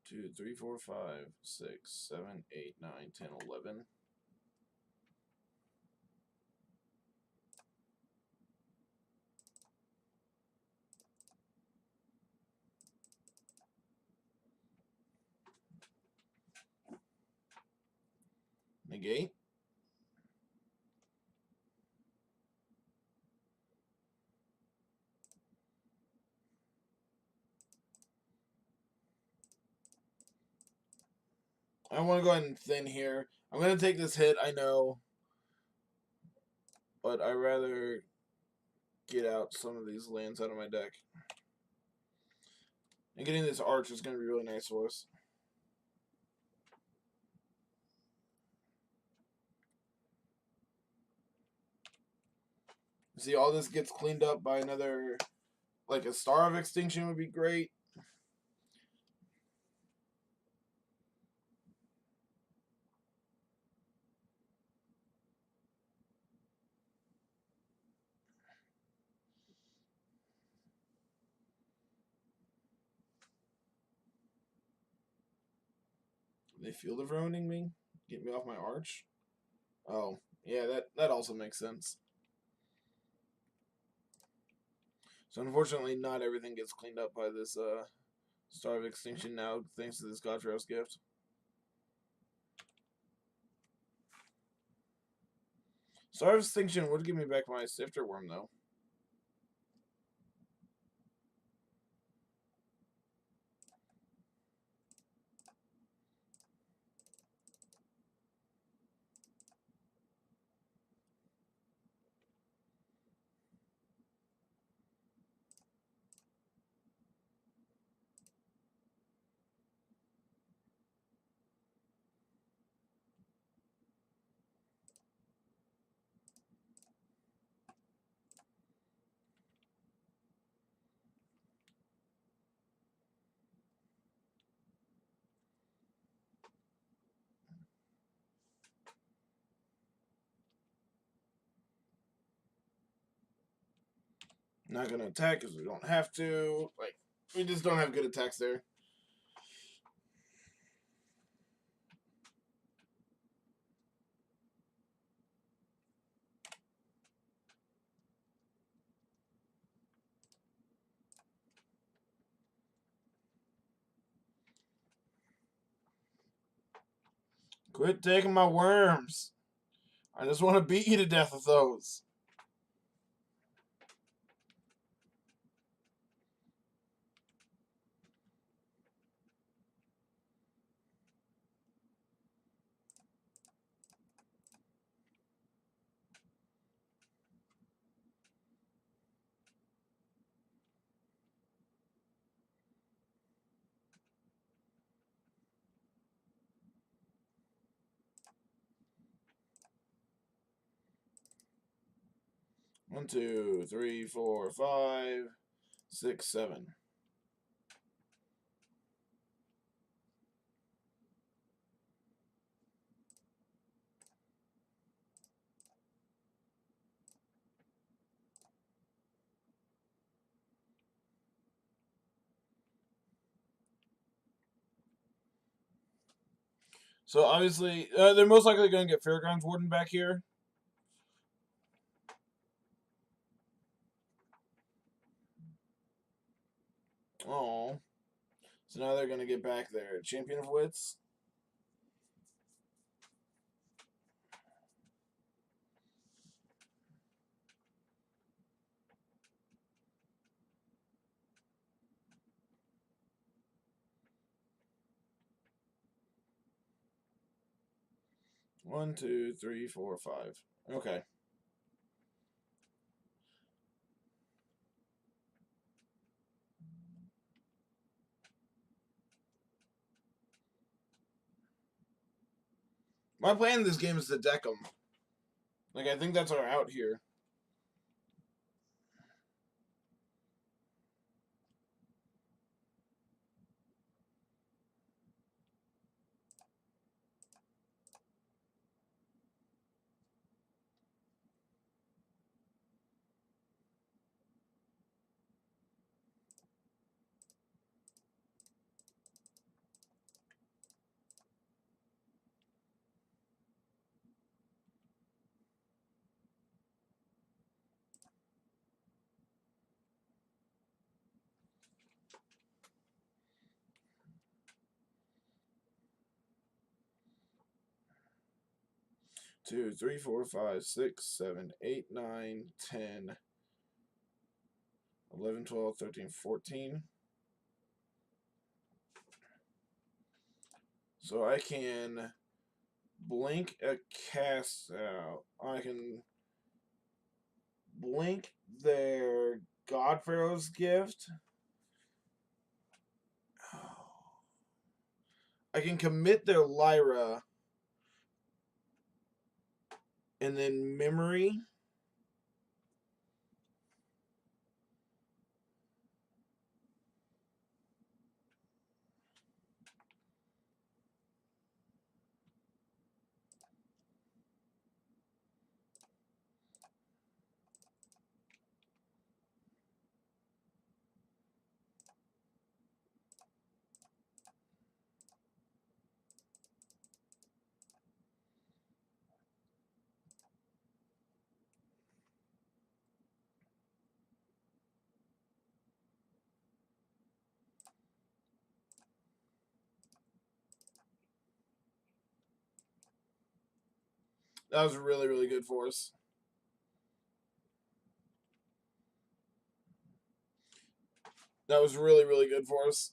Two, three, 4, 5, 6, 7, 8, 9, 10, 11. Negate. I want to go ahead and thin here. I'm going to take this hit, I know. But I'd rather get out some of these lands out of my deck. And getting this arch is going to be really nice for us. See, all this gets cleaned up by another, like a Star of Extinction would be great. They feel of ruining me? Get me off my arch? Oh, yeah, that also makes sense. So unfortunately, not everything gets cleaned up by this Star of Extinction now, thanks to this Godrose gift. Star of Extinction would give me back my Sifter Worm, though. Not gonna attack because we don't have to. Like, we just don't have good attacks there. Quit taking my worms. I just want to beat you to death with those. One, two, three, four, 5, 6, 7. So obviously, they're most likely going to get Fairgrounds Warden back here. Oh, so now they're going to get back their Champion of Wits. One, two, three, four, 5. Okay. My plan in this game is to deck them. Like, I think that's our out here. Two, three, four, 5, 6, 7, 8, 9, 10, 11, 12, 13, 14. So I can blink a cast out. I can blink their God Pharaoh's gift. I can commit their Lyra and then memory. That was really, really good for us. That was really, really good for us.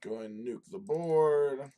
Go ahead and nuke the board.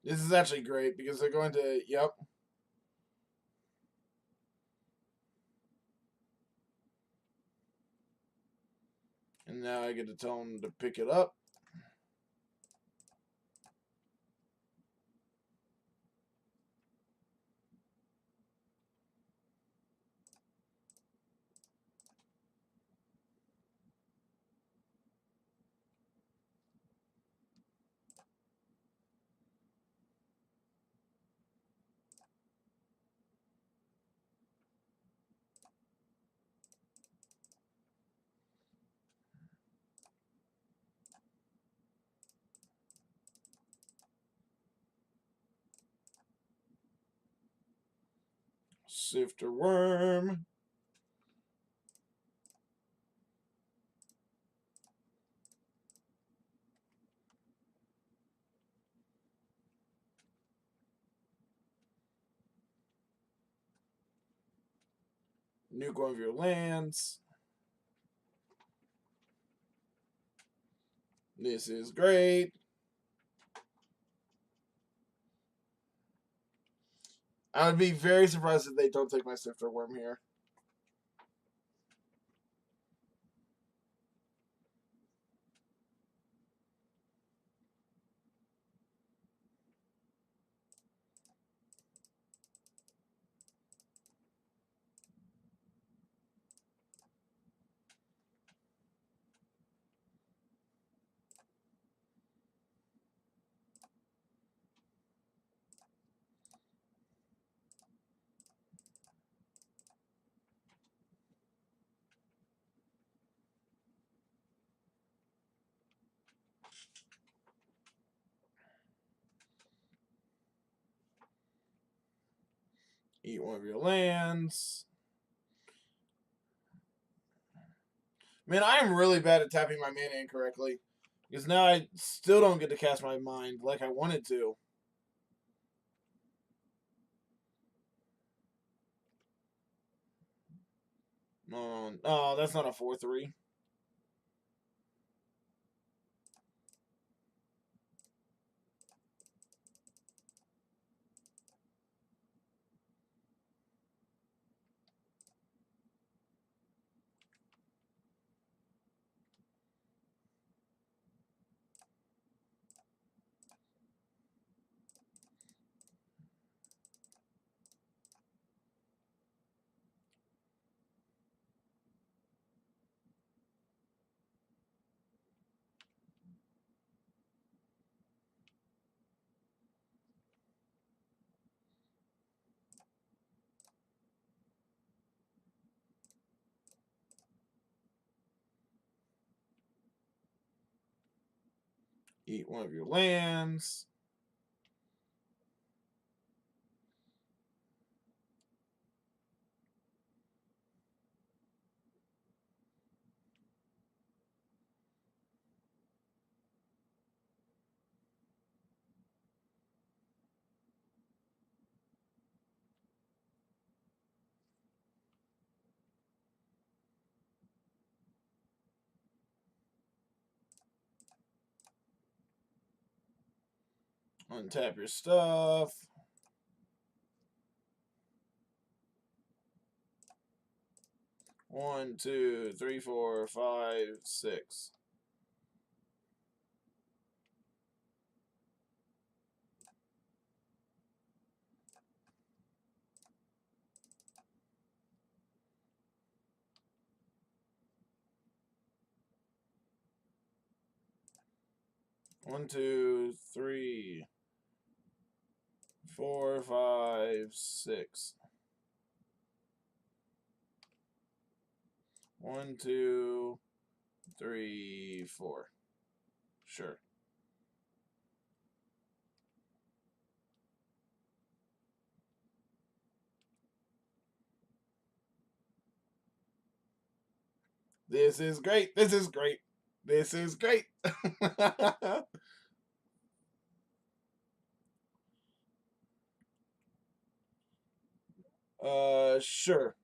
This is actually great because they're going to, yep. And now I get to tell them to pick it up. Sifter worm. Nuke one of your lands. This is great. I would be very surprised if they don't take my Sifter worm here. Eat one of your lands. Man, I am really bad at tapping my mana incorrectly. Because now I still don't get to cast my mind like I wanted to. No, oh, that's not a 4/3. Eat one of your lands. Untap your stuff. One, two, three, four, five, six. 1, 2, 3, 4, 5, 6. 1, 2, 3, 4. Sure. This is great. This is great. This is great. Sure.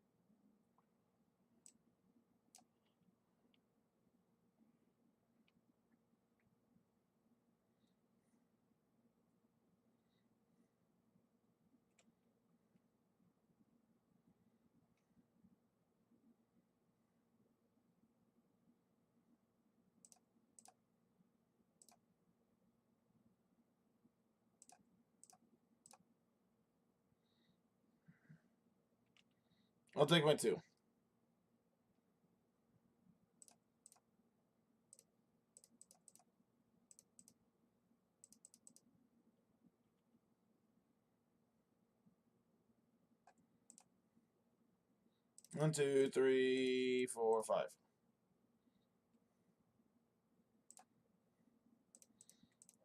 I'll take my 2. 1, 2, 3, 4, 5.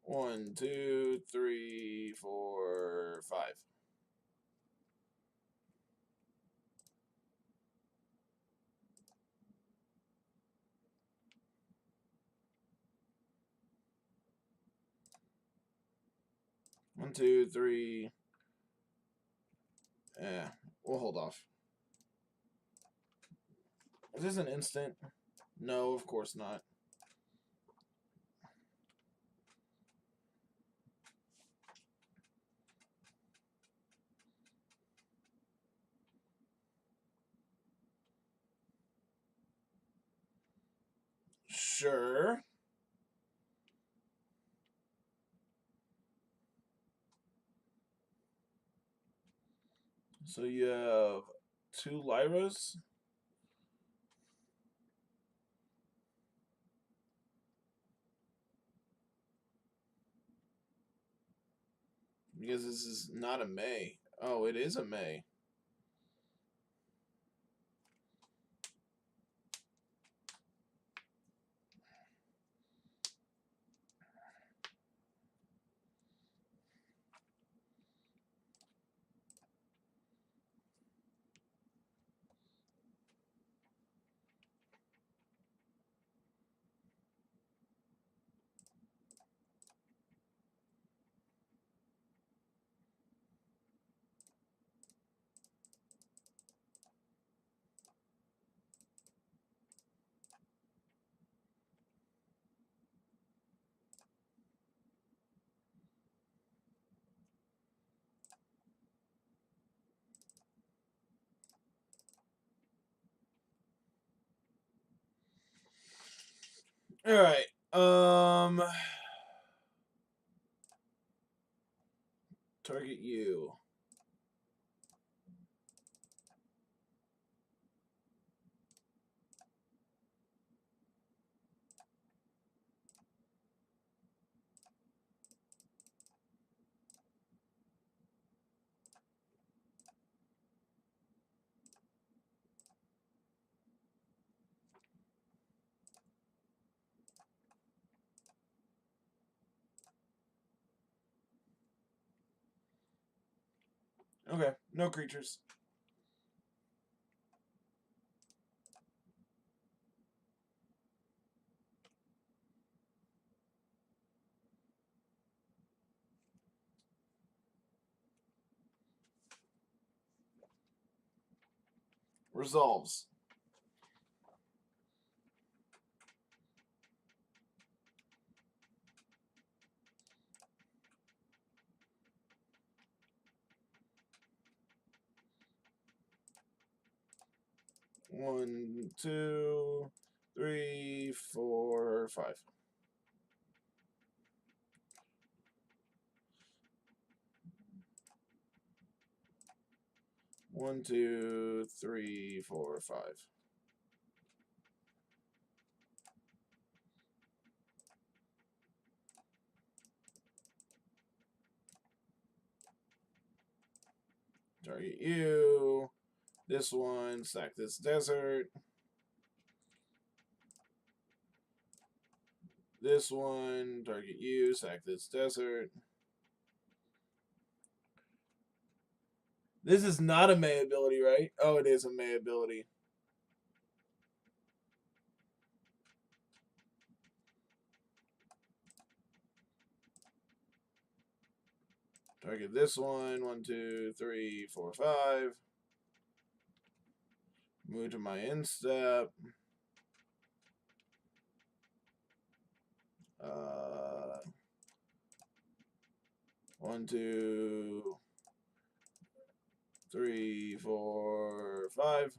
1, 2, 3, 4, 5. 1, 2, 3. Yeah, we'll hold off. Is this an instant? No, of course not. Sure. So you have 2 Lyras. Because this is not a May. Oh, it is a May. All right. Target you. Okay, no creatures. Resolves. One, 2, 3, 4, 5. 1, 2, 3, 4, 5. Target you. This one, sack this desert. This one, target you, sack this desert. This is not a May ability, right? Oh, it is a May ability. Target this one. 1, 2, 3, 4, 5. Move to my instep. 1, 2, 3, 4, 5.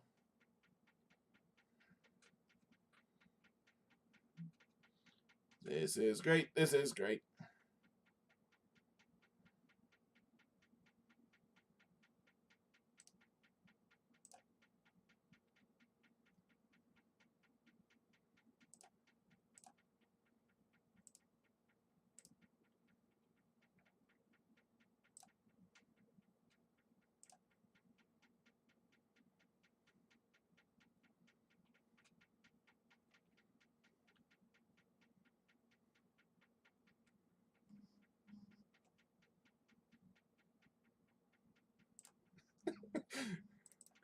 This is great. This is great.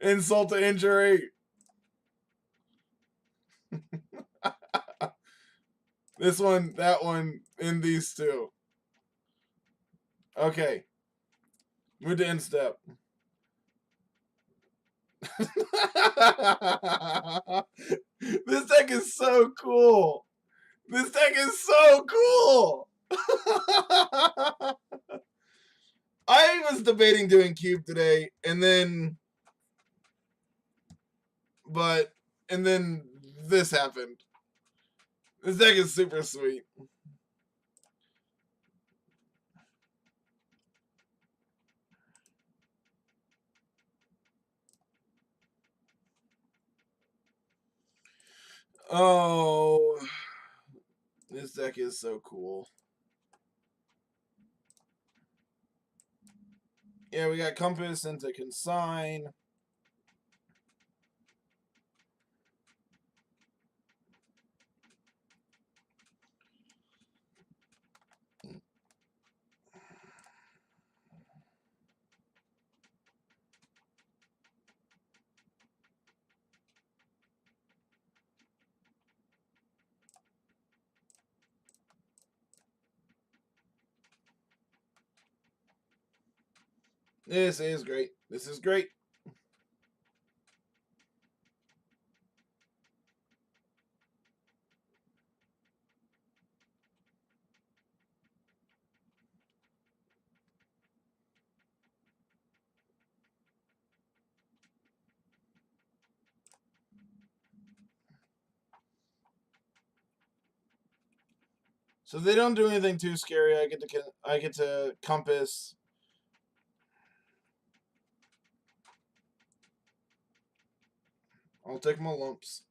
Insult to injury. This one, that one, and these two. Okay. Move to instep. This deck is so cool. This deck is so cool. I was debating doing cube today, and then this happened. This deck is super sweet. Oh, this deck is so cool. Yeah, we got Compass into Consign. This is great. This is great. So they don't do anything too scary. I get to Compass. I'll take my lumps.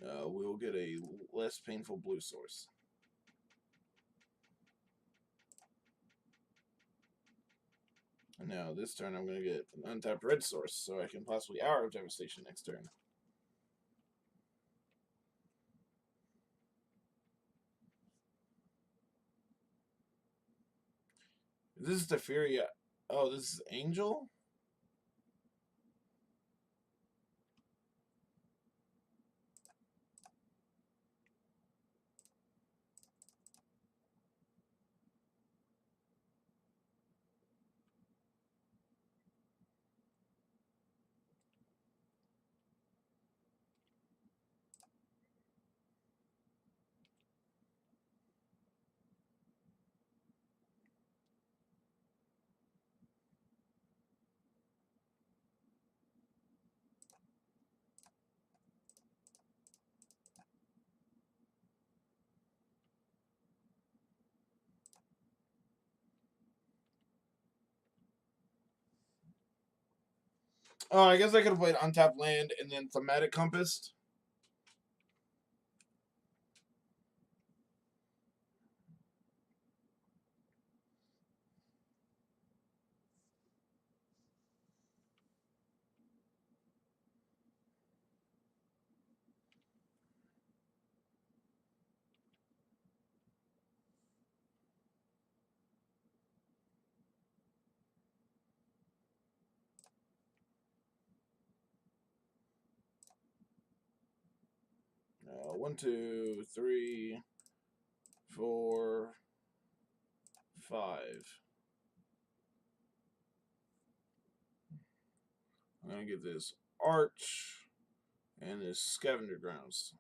We'll get a less painful blue source. And now this turn I'm going to get an untapped red source, so I can possibly Hour of Devastation next turn. This is the Fury. Oh, this is Angel? Oh, I guess I could have played Untapped Land and then Thematic Compass. 1, 2, 3, 4, 5. I'm going to get this Arch and this Scavenger Grounds.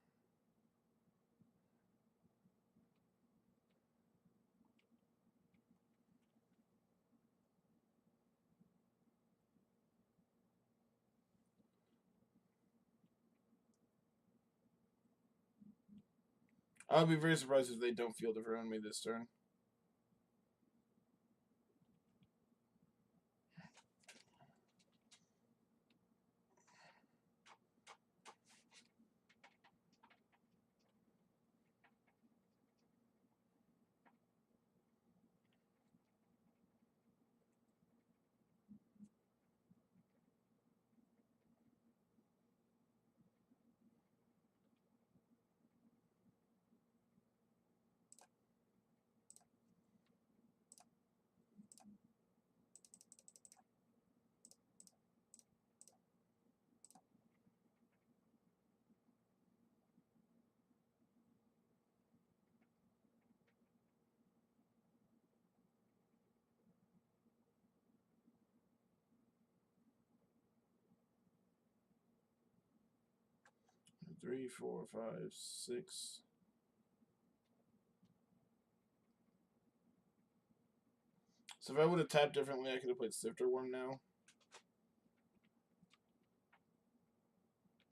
I'll be very surprised if they don't field it around me this turn. Three, 4, 5, 6. So if I would have tapped differently, I could have played Sifter Worm now.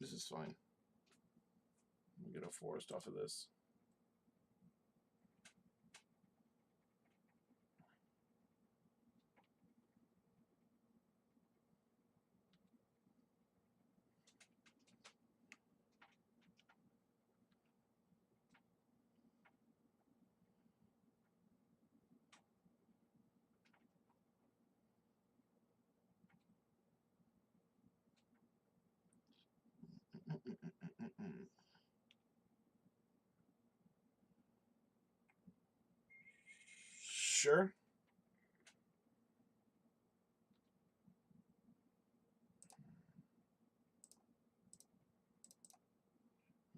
This is fine. We'll get a forest off of this. Sure.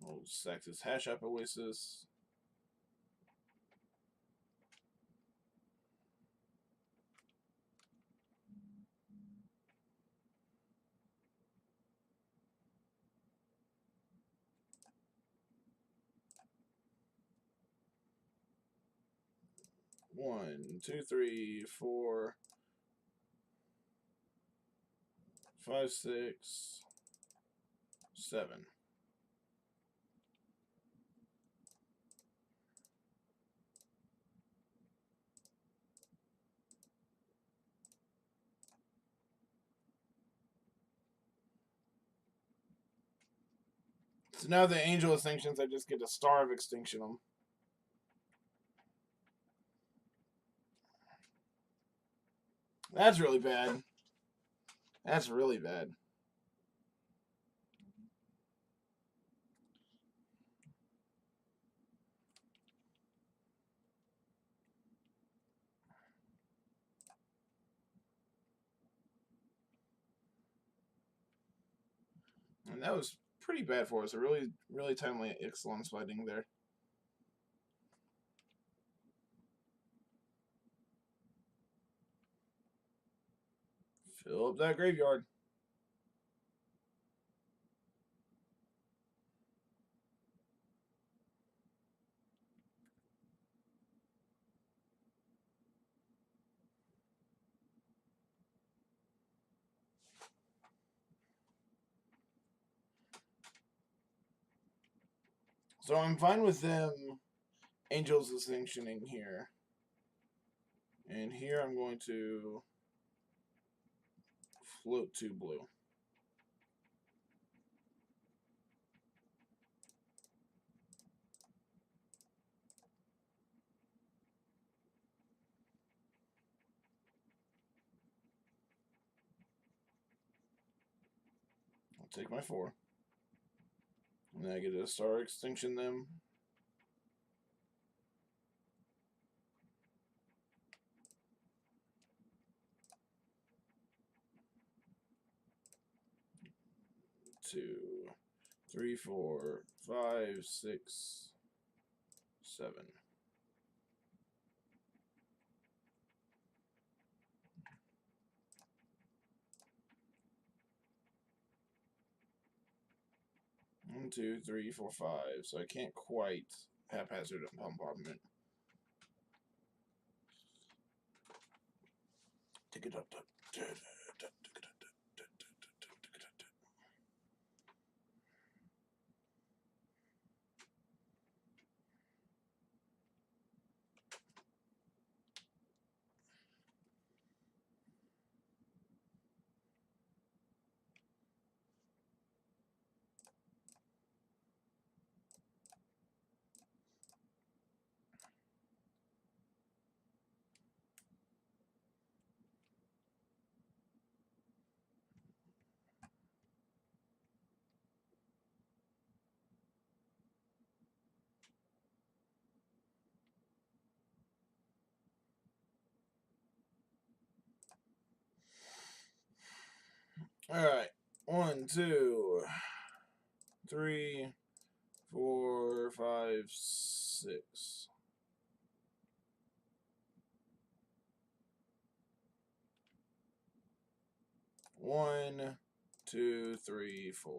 We'll sack this Hash Up Oasis. One, 2, 3, 4, 5, 6, 7. So now the Angel Extinctions, I just get a Star of Extinction them. That's really bad. That's really bad. And that was pretty bad for us. A really, really timely Ixalan sliding there. Fill up that graveyard. So I'm fine with them Angels Extinctioning here. And here I'm going to float 2 blue. I'll take my 4. And then I get a Star Extinction them. Two, 3, 4, 5, 6, 7. One, 2, 3, 4, 5. So I can't quite haphazard a bombardment. Take it up. Alright. 1, 2, 3, 4, 5, 6. One, 2, 3, 4.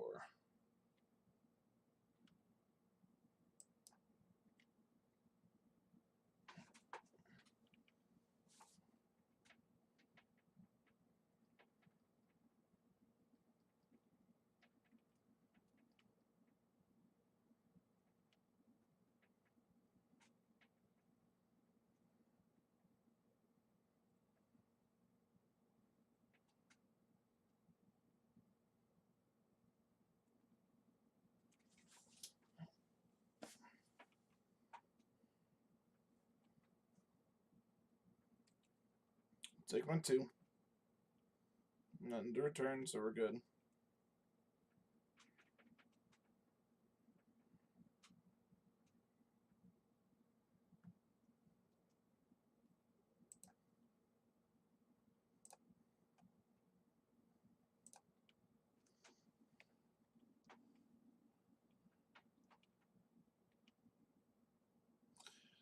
Take my 2. Nothing to return, so we're good.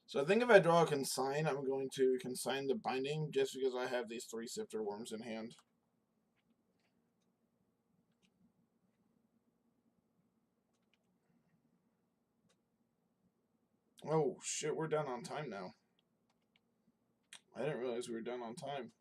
So I think if I draw a consign, I'm going to consign the binding just because I have these 3 Sifter Worms in hand. Oh, shit, we're done on time now. I didn't realize we were done on time.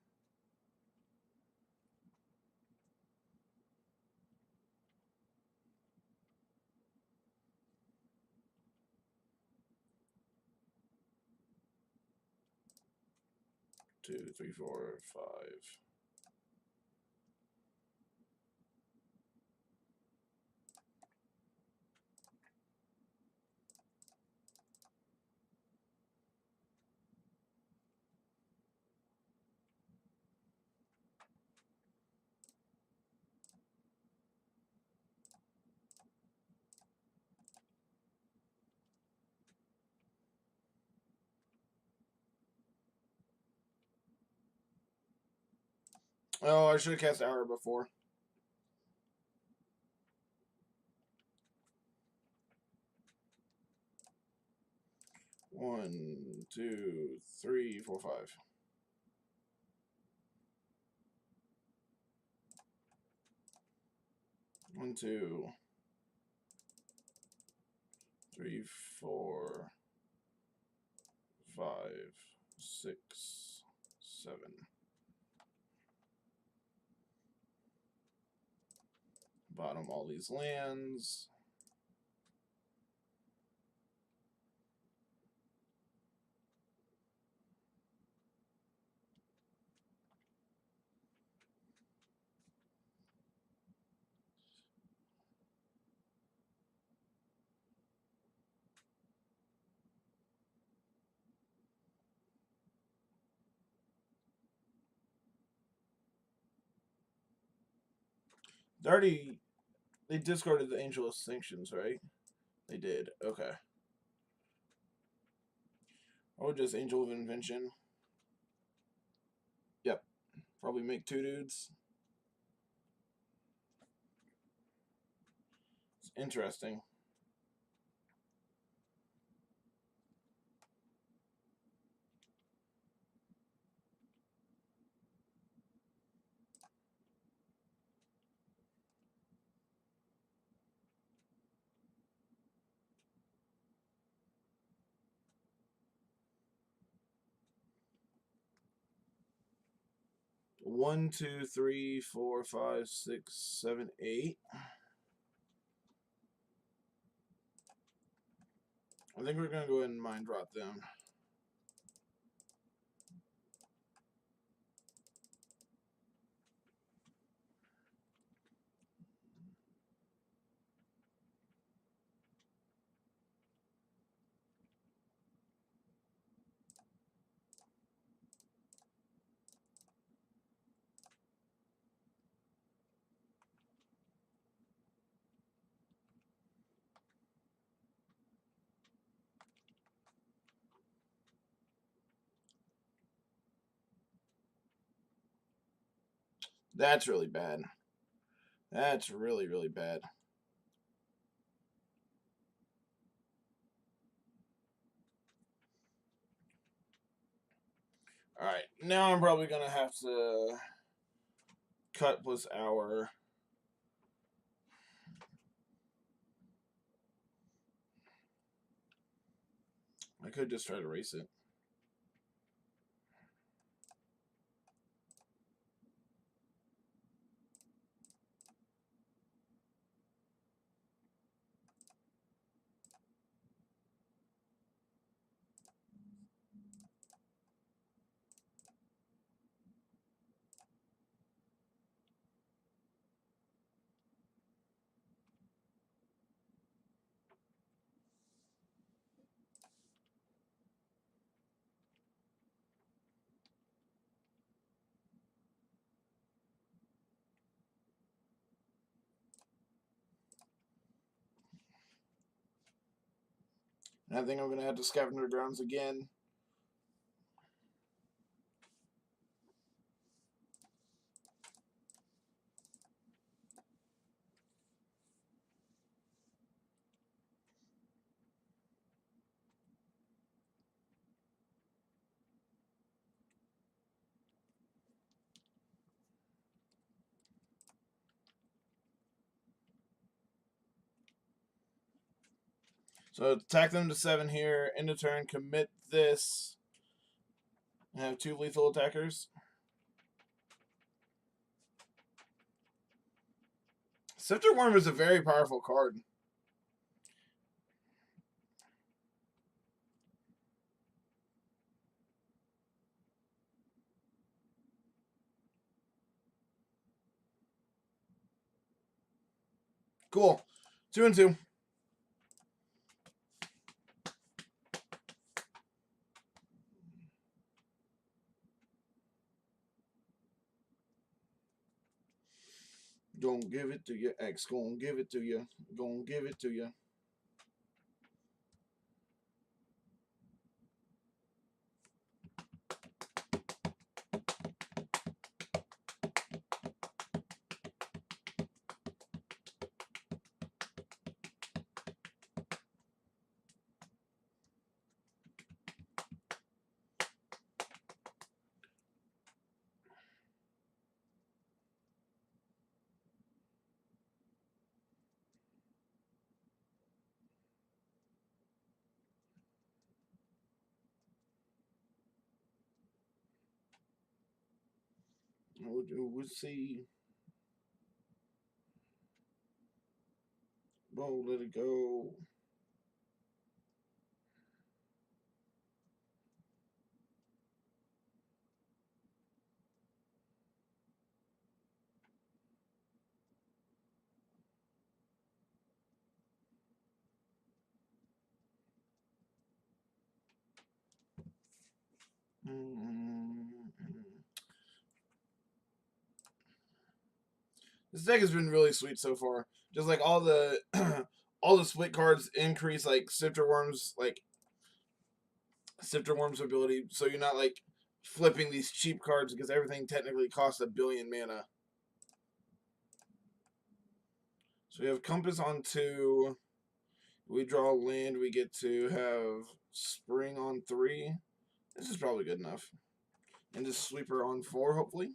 Two, 3, 4, 5. Oh, I should have cast Hour before. One, 2, 3, 4, 5. 1, 2, 3, 4, 5, 6, 7. Bottom all these lands. They discarded the Angel of Sanctions, right? They did. Okay. Or just Angel of Invention. Yep. Probably make 2 dudes. Interesting. One, two, three, four, five, six, seven, eight. I think we're gonna go ahead and mind drop them. That's really bad. That's really, really bad. Alright, now I'm probably going to have to cut plus hour. I could just try to race it. And I think I'm going to have to scavenger grounds again. So attack them to 7 here. End of turn, commit this. And have 2 lethal attackers. Scepter Worm is a very powerful card. Cool. 2 and 2. Gonna give it to you. X gonna give it to you. Gonna give it to you. We'll see. Whoa, let it go. This deck has been really sweet so far. Just like all the all the split cards increase like Sifter Worm's ability, so you're not like flipping these cheap cards because everything technically costs 1 billion mana. So we have Compass on 2. We draw land. We get to have Spring on 3. This is probably good enough. And just Sweeper on 4, hopefully.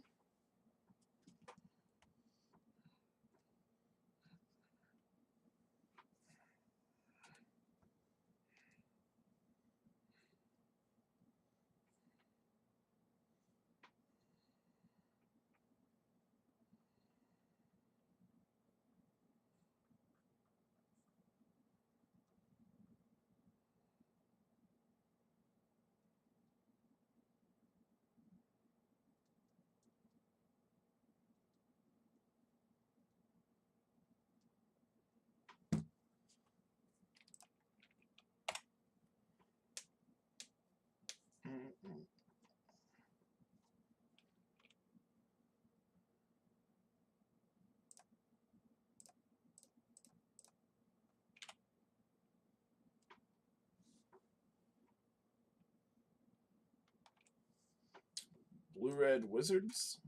Blue-red Wizards.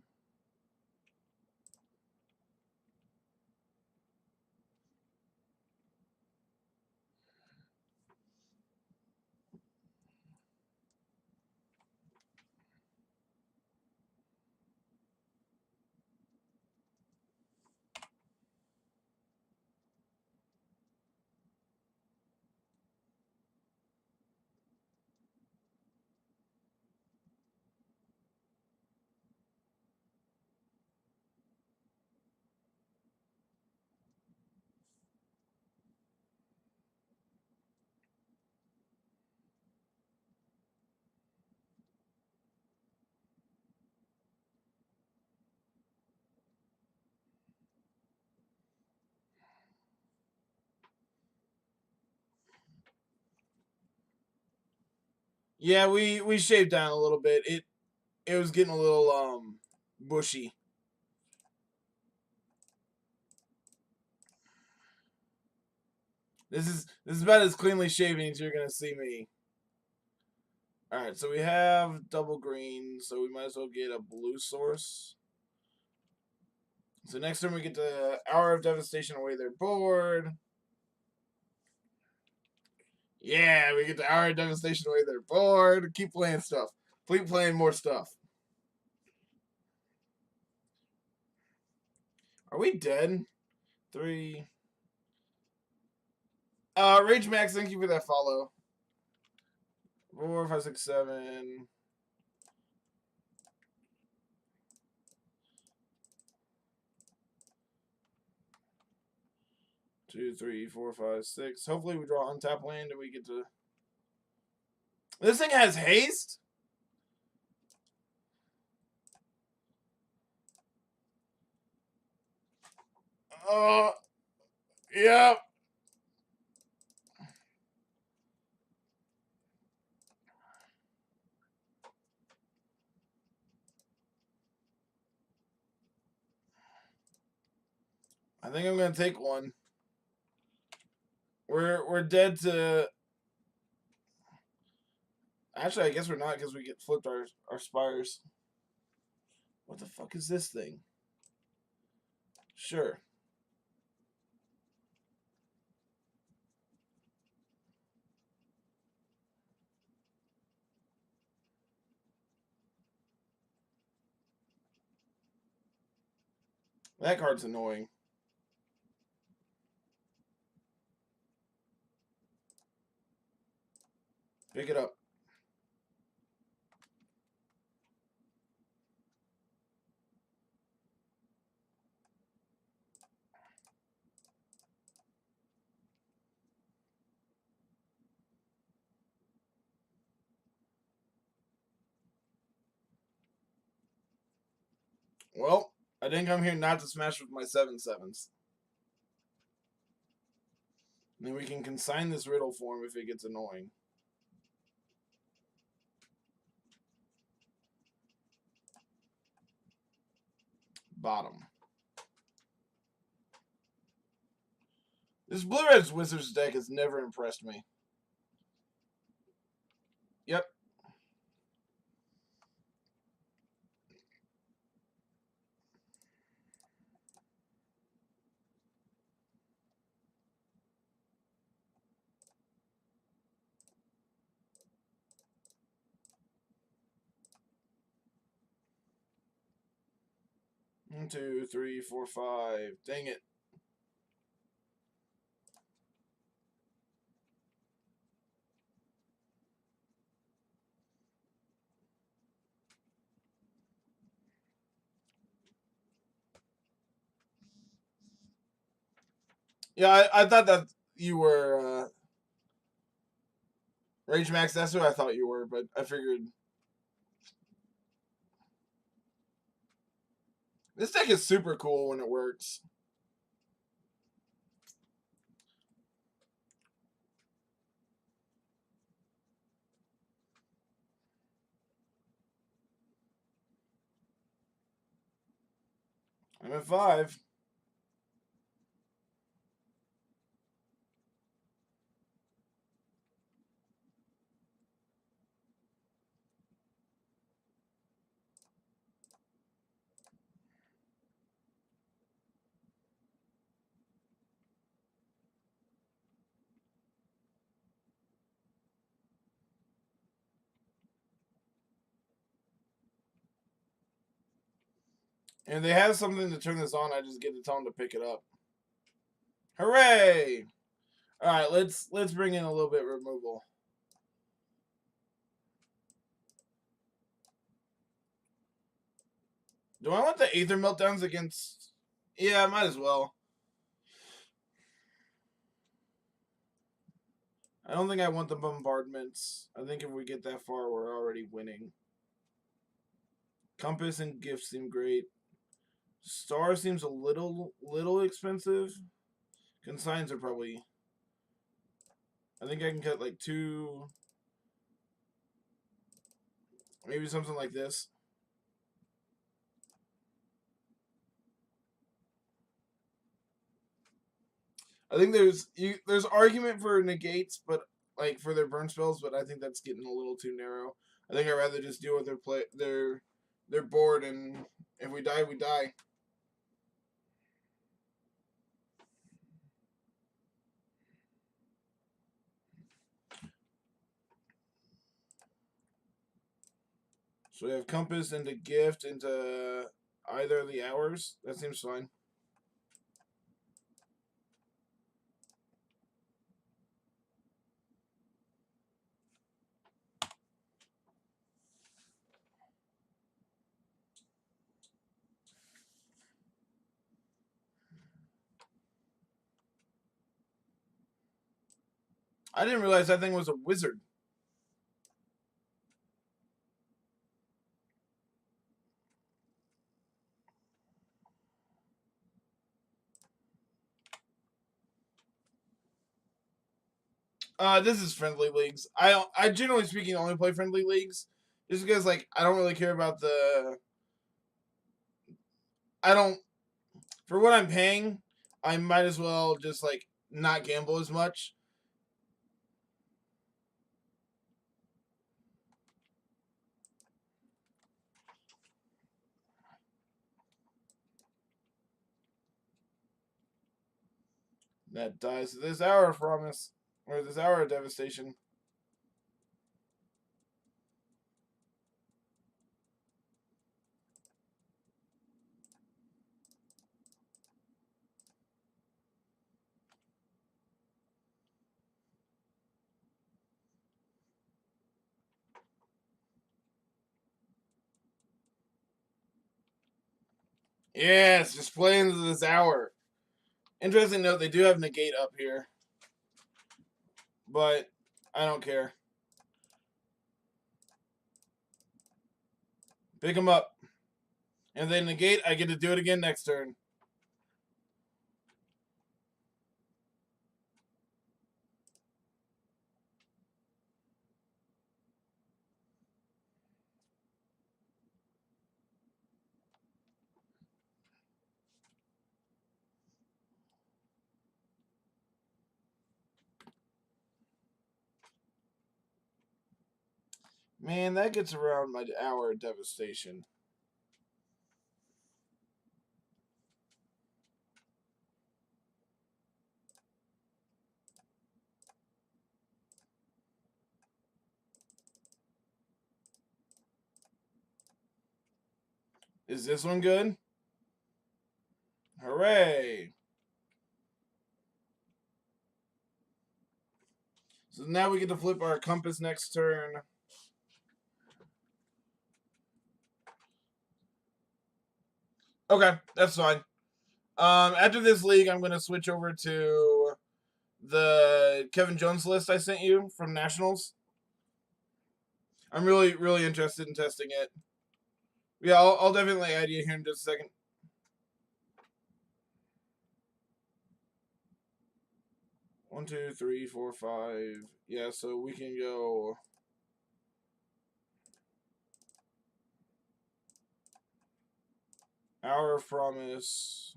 Yeah, we shaved down a little bit. It was getting a little bushy. This is about as cleanly shaven as you're gonna see me. Alright, so we have double green, so we might as well get a blue source. So next turn we get the Hour of Devastation away their board. Yeah, we get the Hour of Devastation away their board. Keep playing stuff. Keep playing more stuff. Are we dead? 3. Rage Max, thank you for that follow. 4, 5, 6, 7. 2, 3, 4, 5, 6. Hopefully we draw untap land and we get to. This thing has haste? Oh, yep. I think I'm gonna take one. We're dead to. Actually, I guess we're not because we get flipped our spires. What the fuck is this thing? Sure. That card's annoying. Pick it up. Well, I didn't come here not to smash with my 7/7s. And then we can consign this riddle form if it gets annoying. Bottom. This Blue-Red Wizards deck has never impressed me. Yep. 1, 2, 3, 4, 5. Dang it. Yeah, I thought that you were Rage Max. That's who I thought you were, but I figured. This deck is super cool when it works. I'm at 5. And they have something to turn this on. I just get to tell them to pick it up. Hooray! All right, let's bring in a little bit of removal. Do I want the Aether Meltdowns against... Yeah, might as well. I don't think I want the bombardments. I think if we get that far, we're already winning. Compass and Gift seem great. Star seems a little expensive. Consigns are probably... I think I can cut like 2... Maybe something like this. I think there's argument for negates, but like for their burn spells, but I think that's getting a little too narrow. I think I'd rather just deal with their board, and if we die, we die. So we have Compass into Gift into either of the hours. That seems fine. I didn't realize that thing was a wizard. This is friendly leagues. I generally speaking only play friendly leagues, just because like I don't really care about the. I don't for what I'm paying. I might as well just like not gamble as much. That dies this hour of promise, or this hour of devastation. Yes, just play into this hour. Interesting note, they do have negate up here, but I don't care. Pick them up. And then negate, I get to do it again next turn. Man, that gets around my hour of devastation. Is this one good? Hooray! So now we get to flip our compass next turn. Okay, that's fine. After this league, I'm going to switch over to the Kevin Jones list I sent you from Nationals. I'm really, really interested in testing it. Yeah, I'll definitely add you here in just a second. One, two, three, four, five. Yeah, so we can go. Hour of Promise.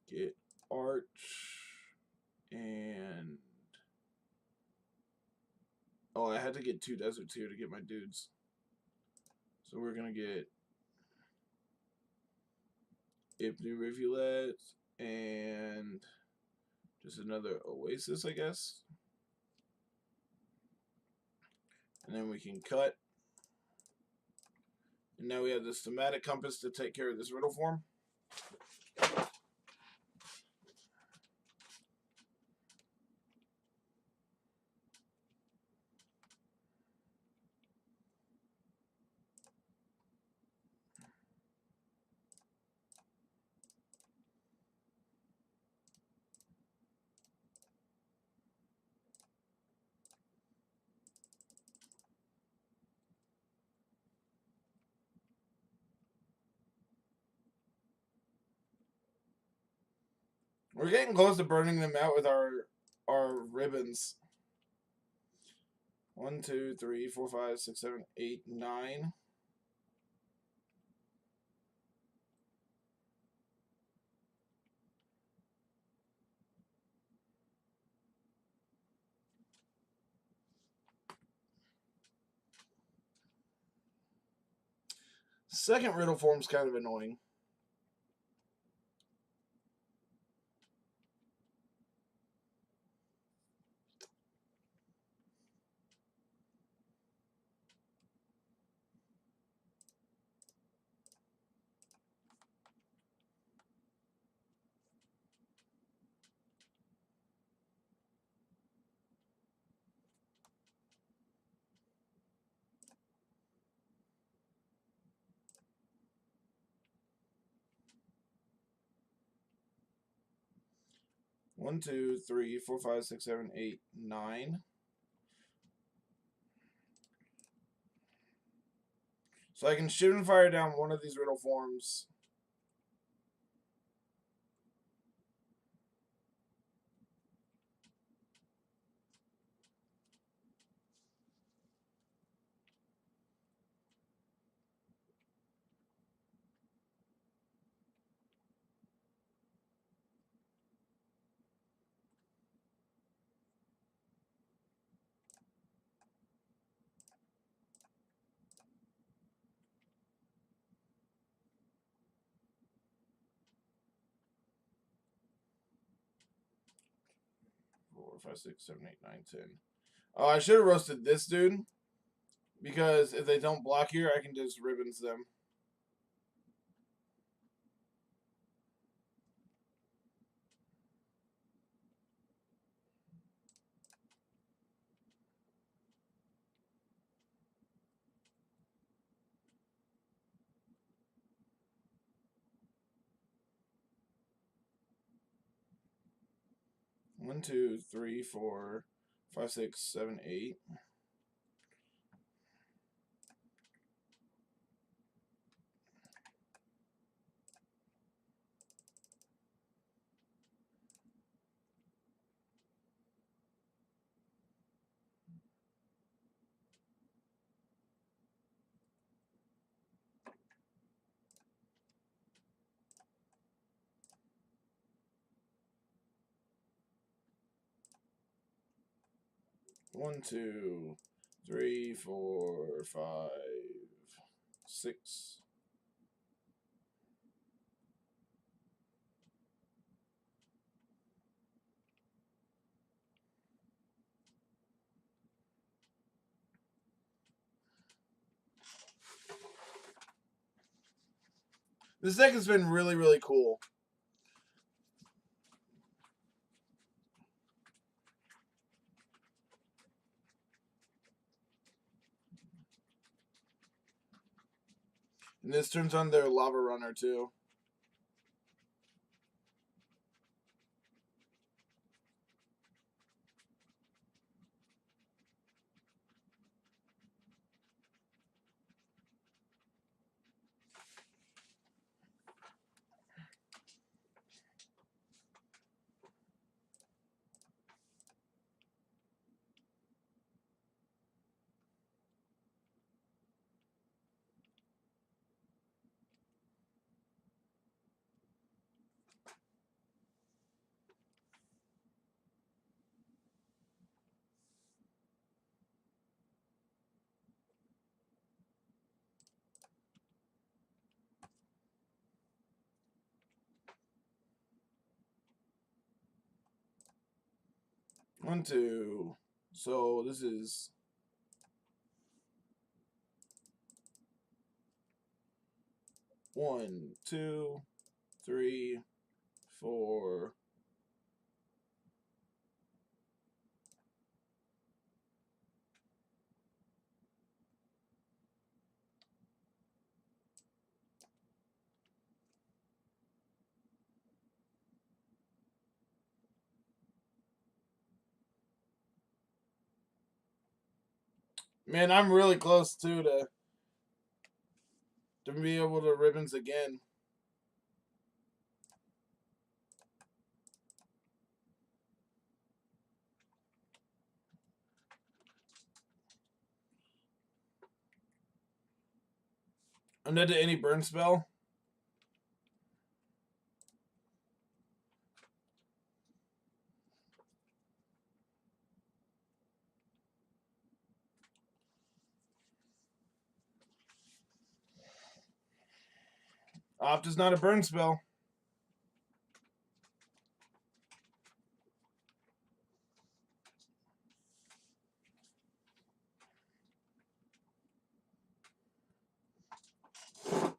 Get Arch. And. Oh, I had to get 2 deserts here to get my dudes. So we're going to get Ibn Rivulet and just another Oasis, I guess. And then we can cut. And now we have the Thematic Compass to take care of this riddle form. We're getting close to burning them out with our ribbons. 1, 2, 3, 4, 5, 6, 7, 8, 9. Second riddle form's kind of annoying. One, two, three, 4, 5, 6, 7, 8, 9. So I can shoot and fire down one of these riddle forms. Four, 5, 6, 7, 8, 9, 10. Oh, I should have roasted this dude. Because if they don't block here, I can just ribbons them. One, two, three, 4, 5, 6, 7, 8. One, two, three, 4, 5, 6. This deck has been really, really cool. And this turns on their Lava Runner, too. One, two. So this is 1, 2, 3, 4. Man, I'm really close too to be able to ribbons again. I'm dead to any burn spell. Opt is not a burn spell.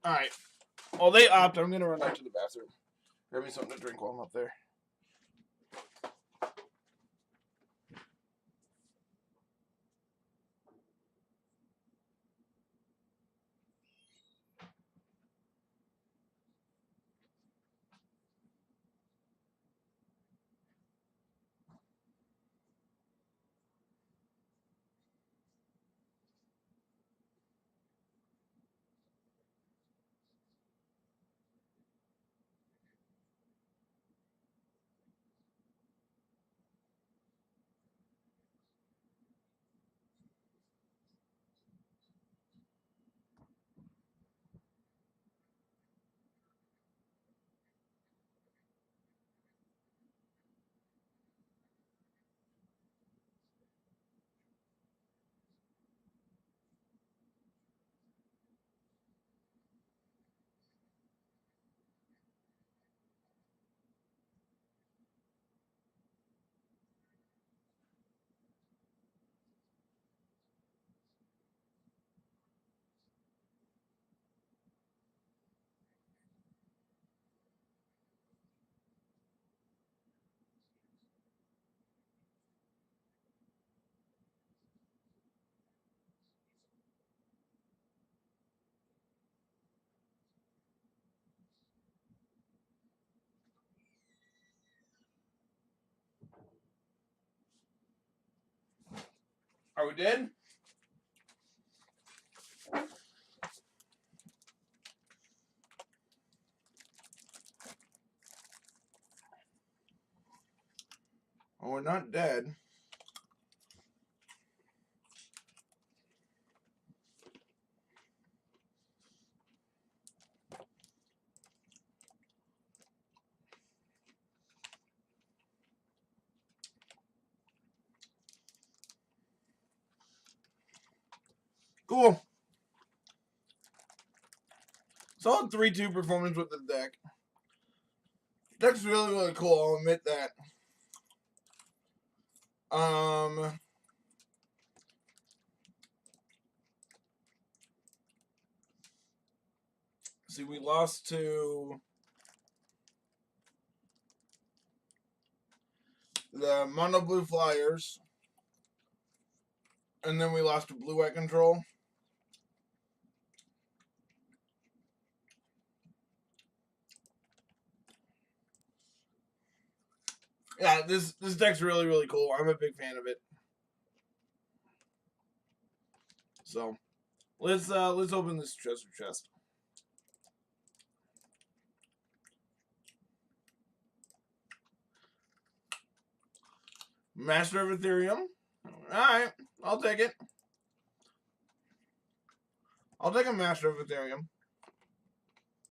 Alright. While they opt, I'm going to run out to the bathroom. Grab me something to drink while I'm up there. Are we dead? Oh, we're not dead. Cool. Solid 3-2 performance with the deck. Deck's really, really cool, I'll admit that. See, we lost to the Mono Blue Flyers. And then we lost to Blue White Control. Yeah, this deck's really, really cool. I'm a big fan of it. So let's open this treasure chest. Master of Ethereum. Alright, I'll take it. I'll take a Master of Ethereum.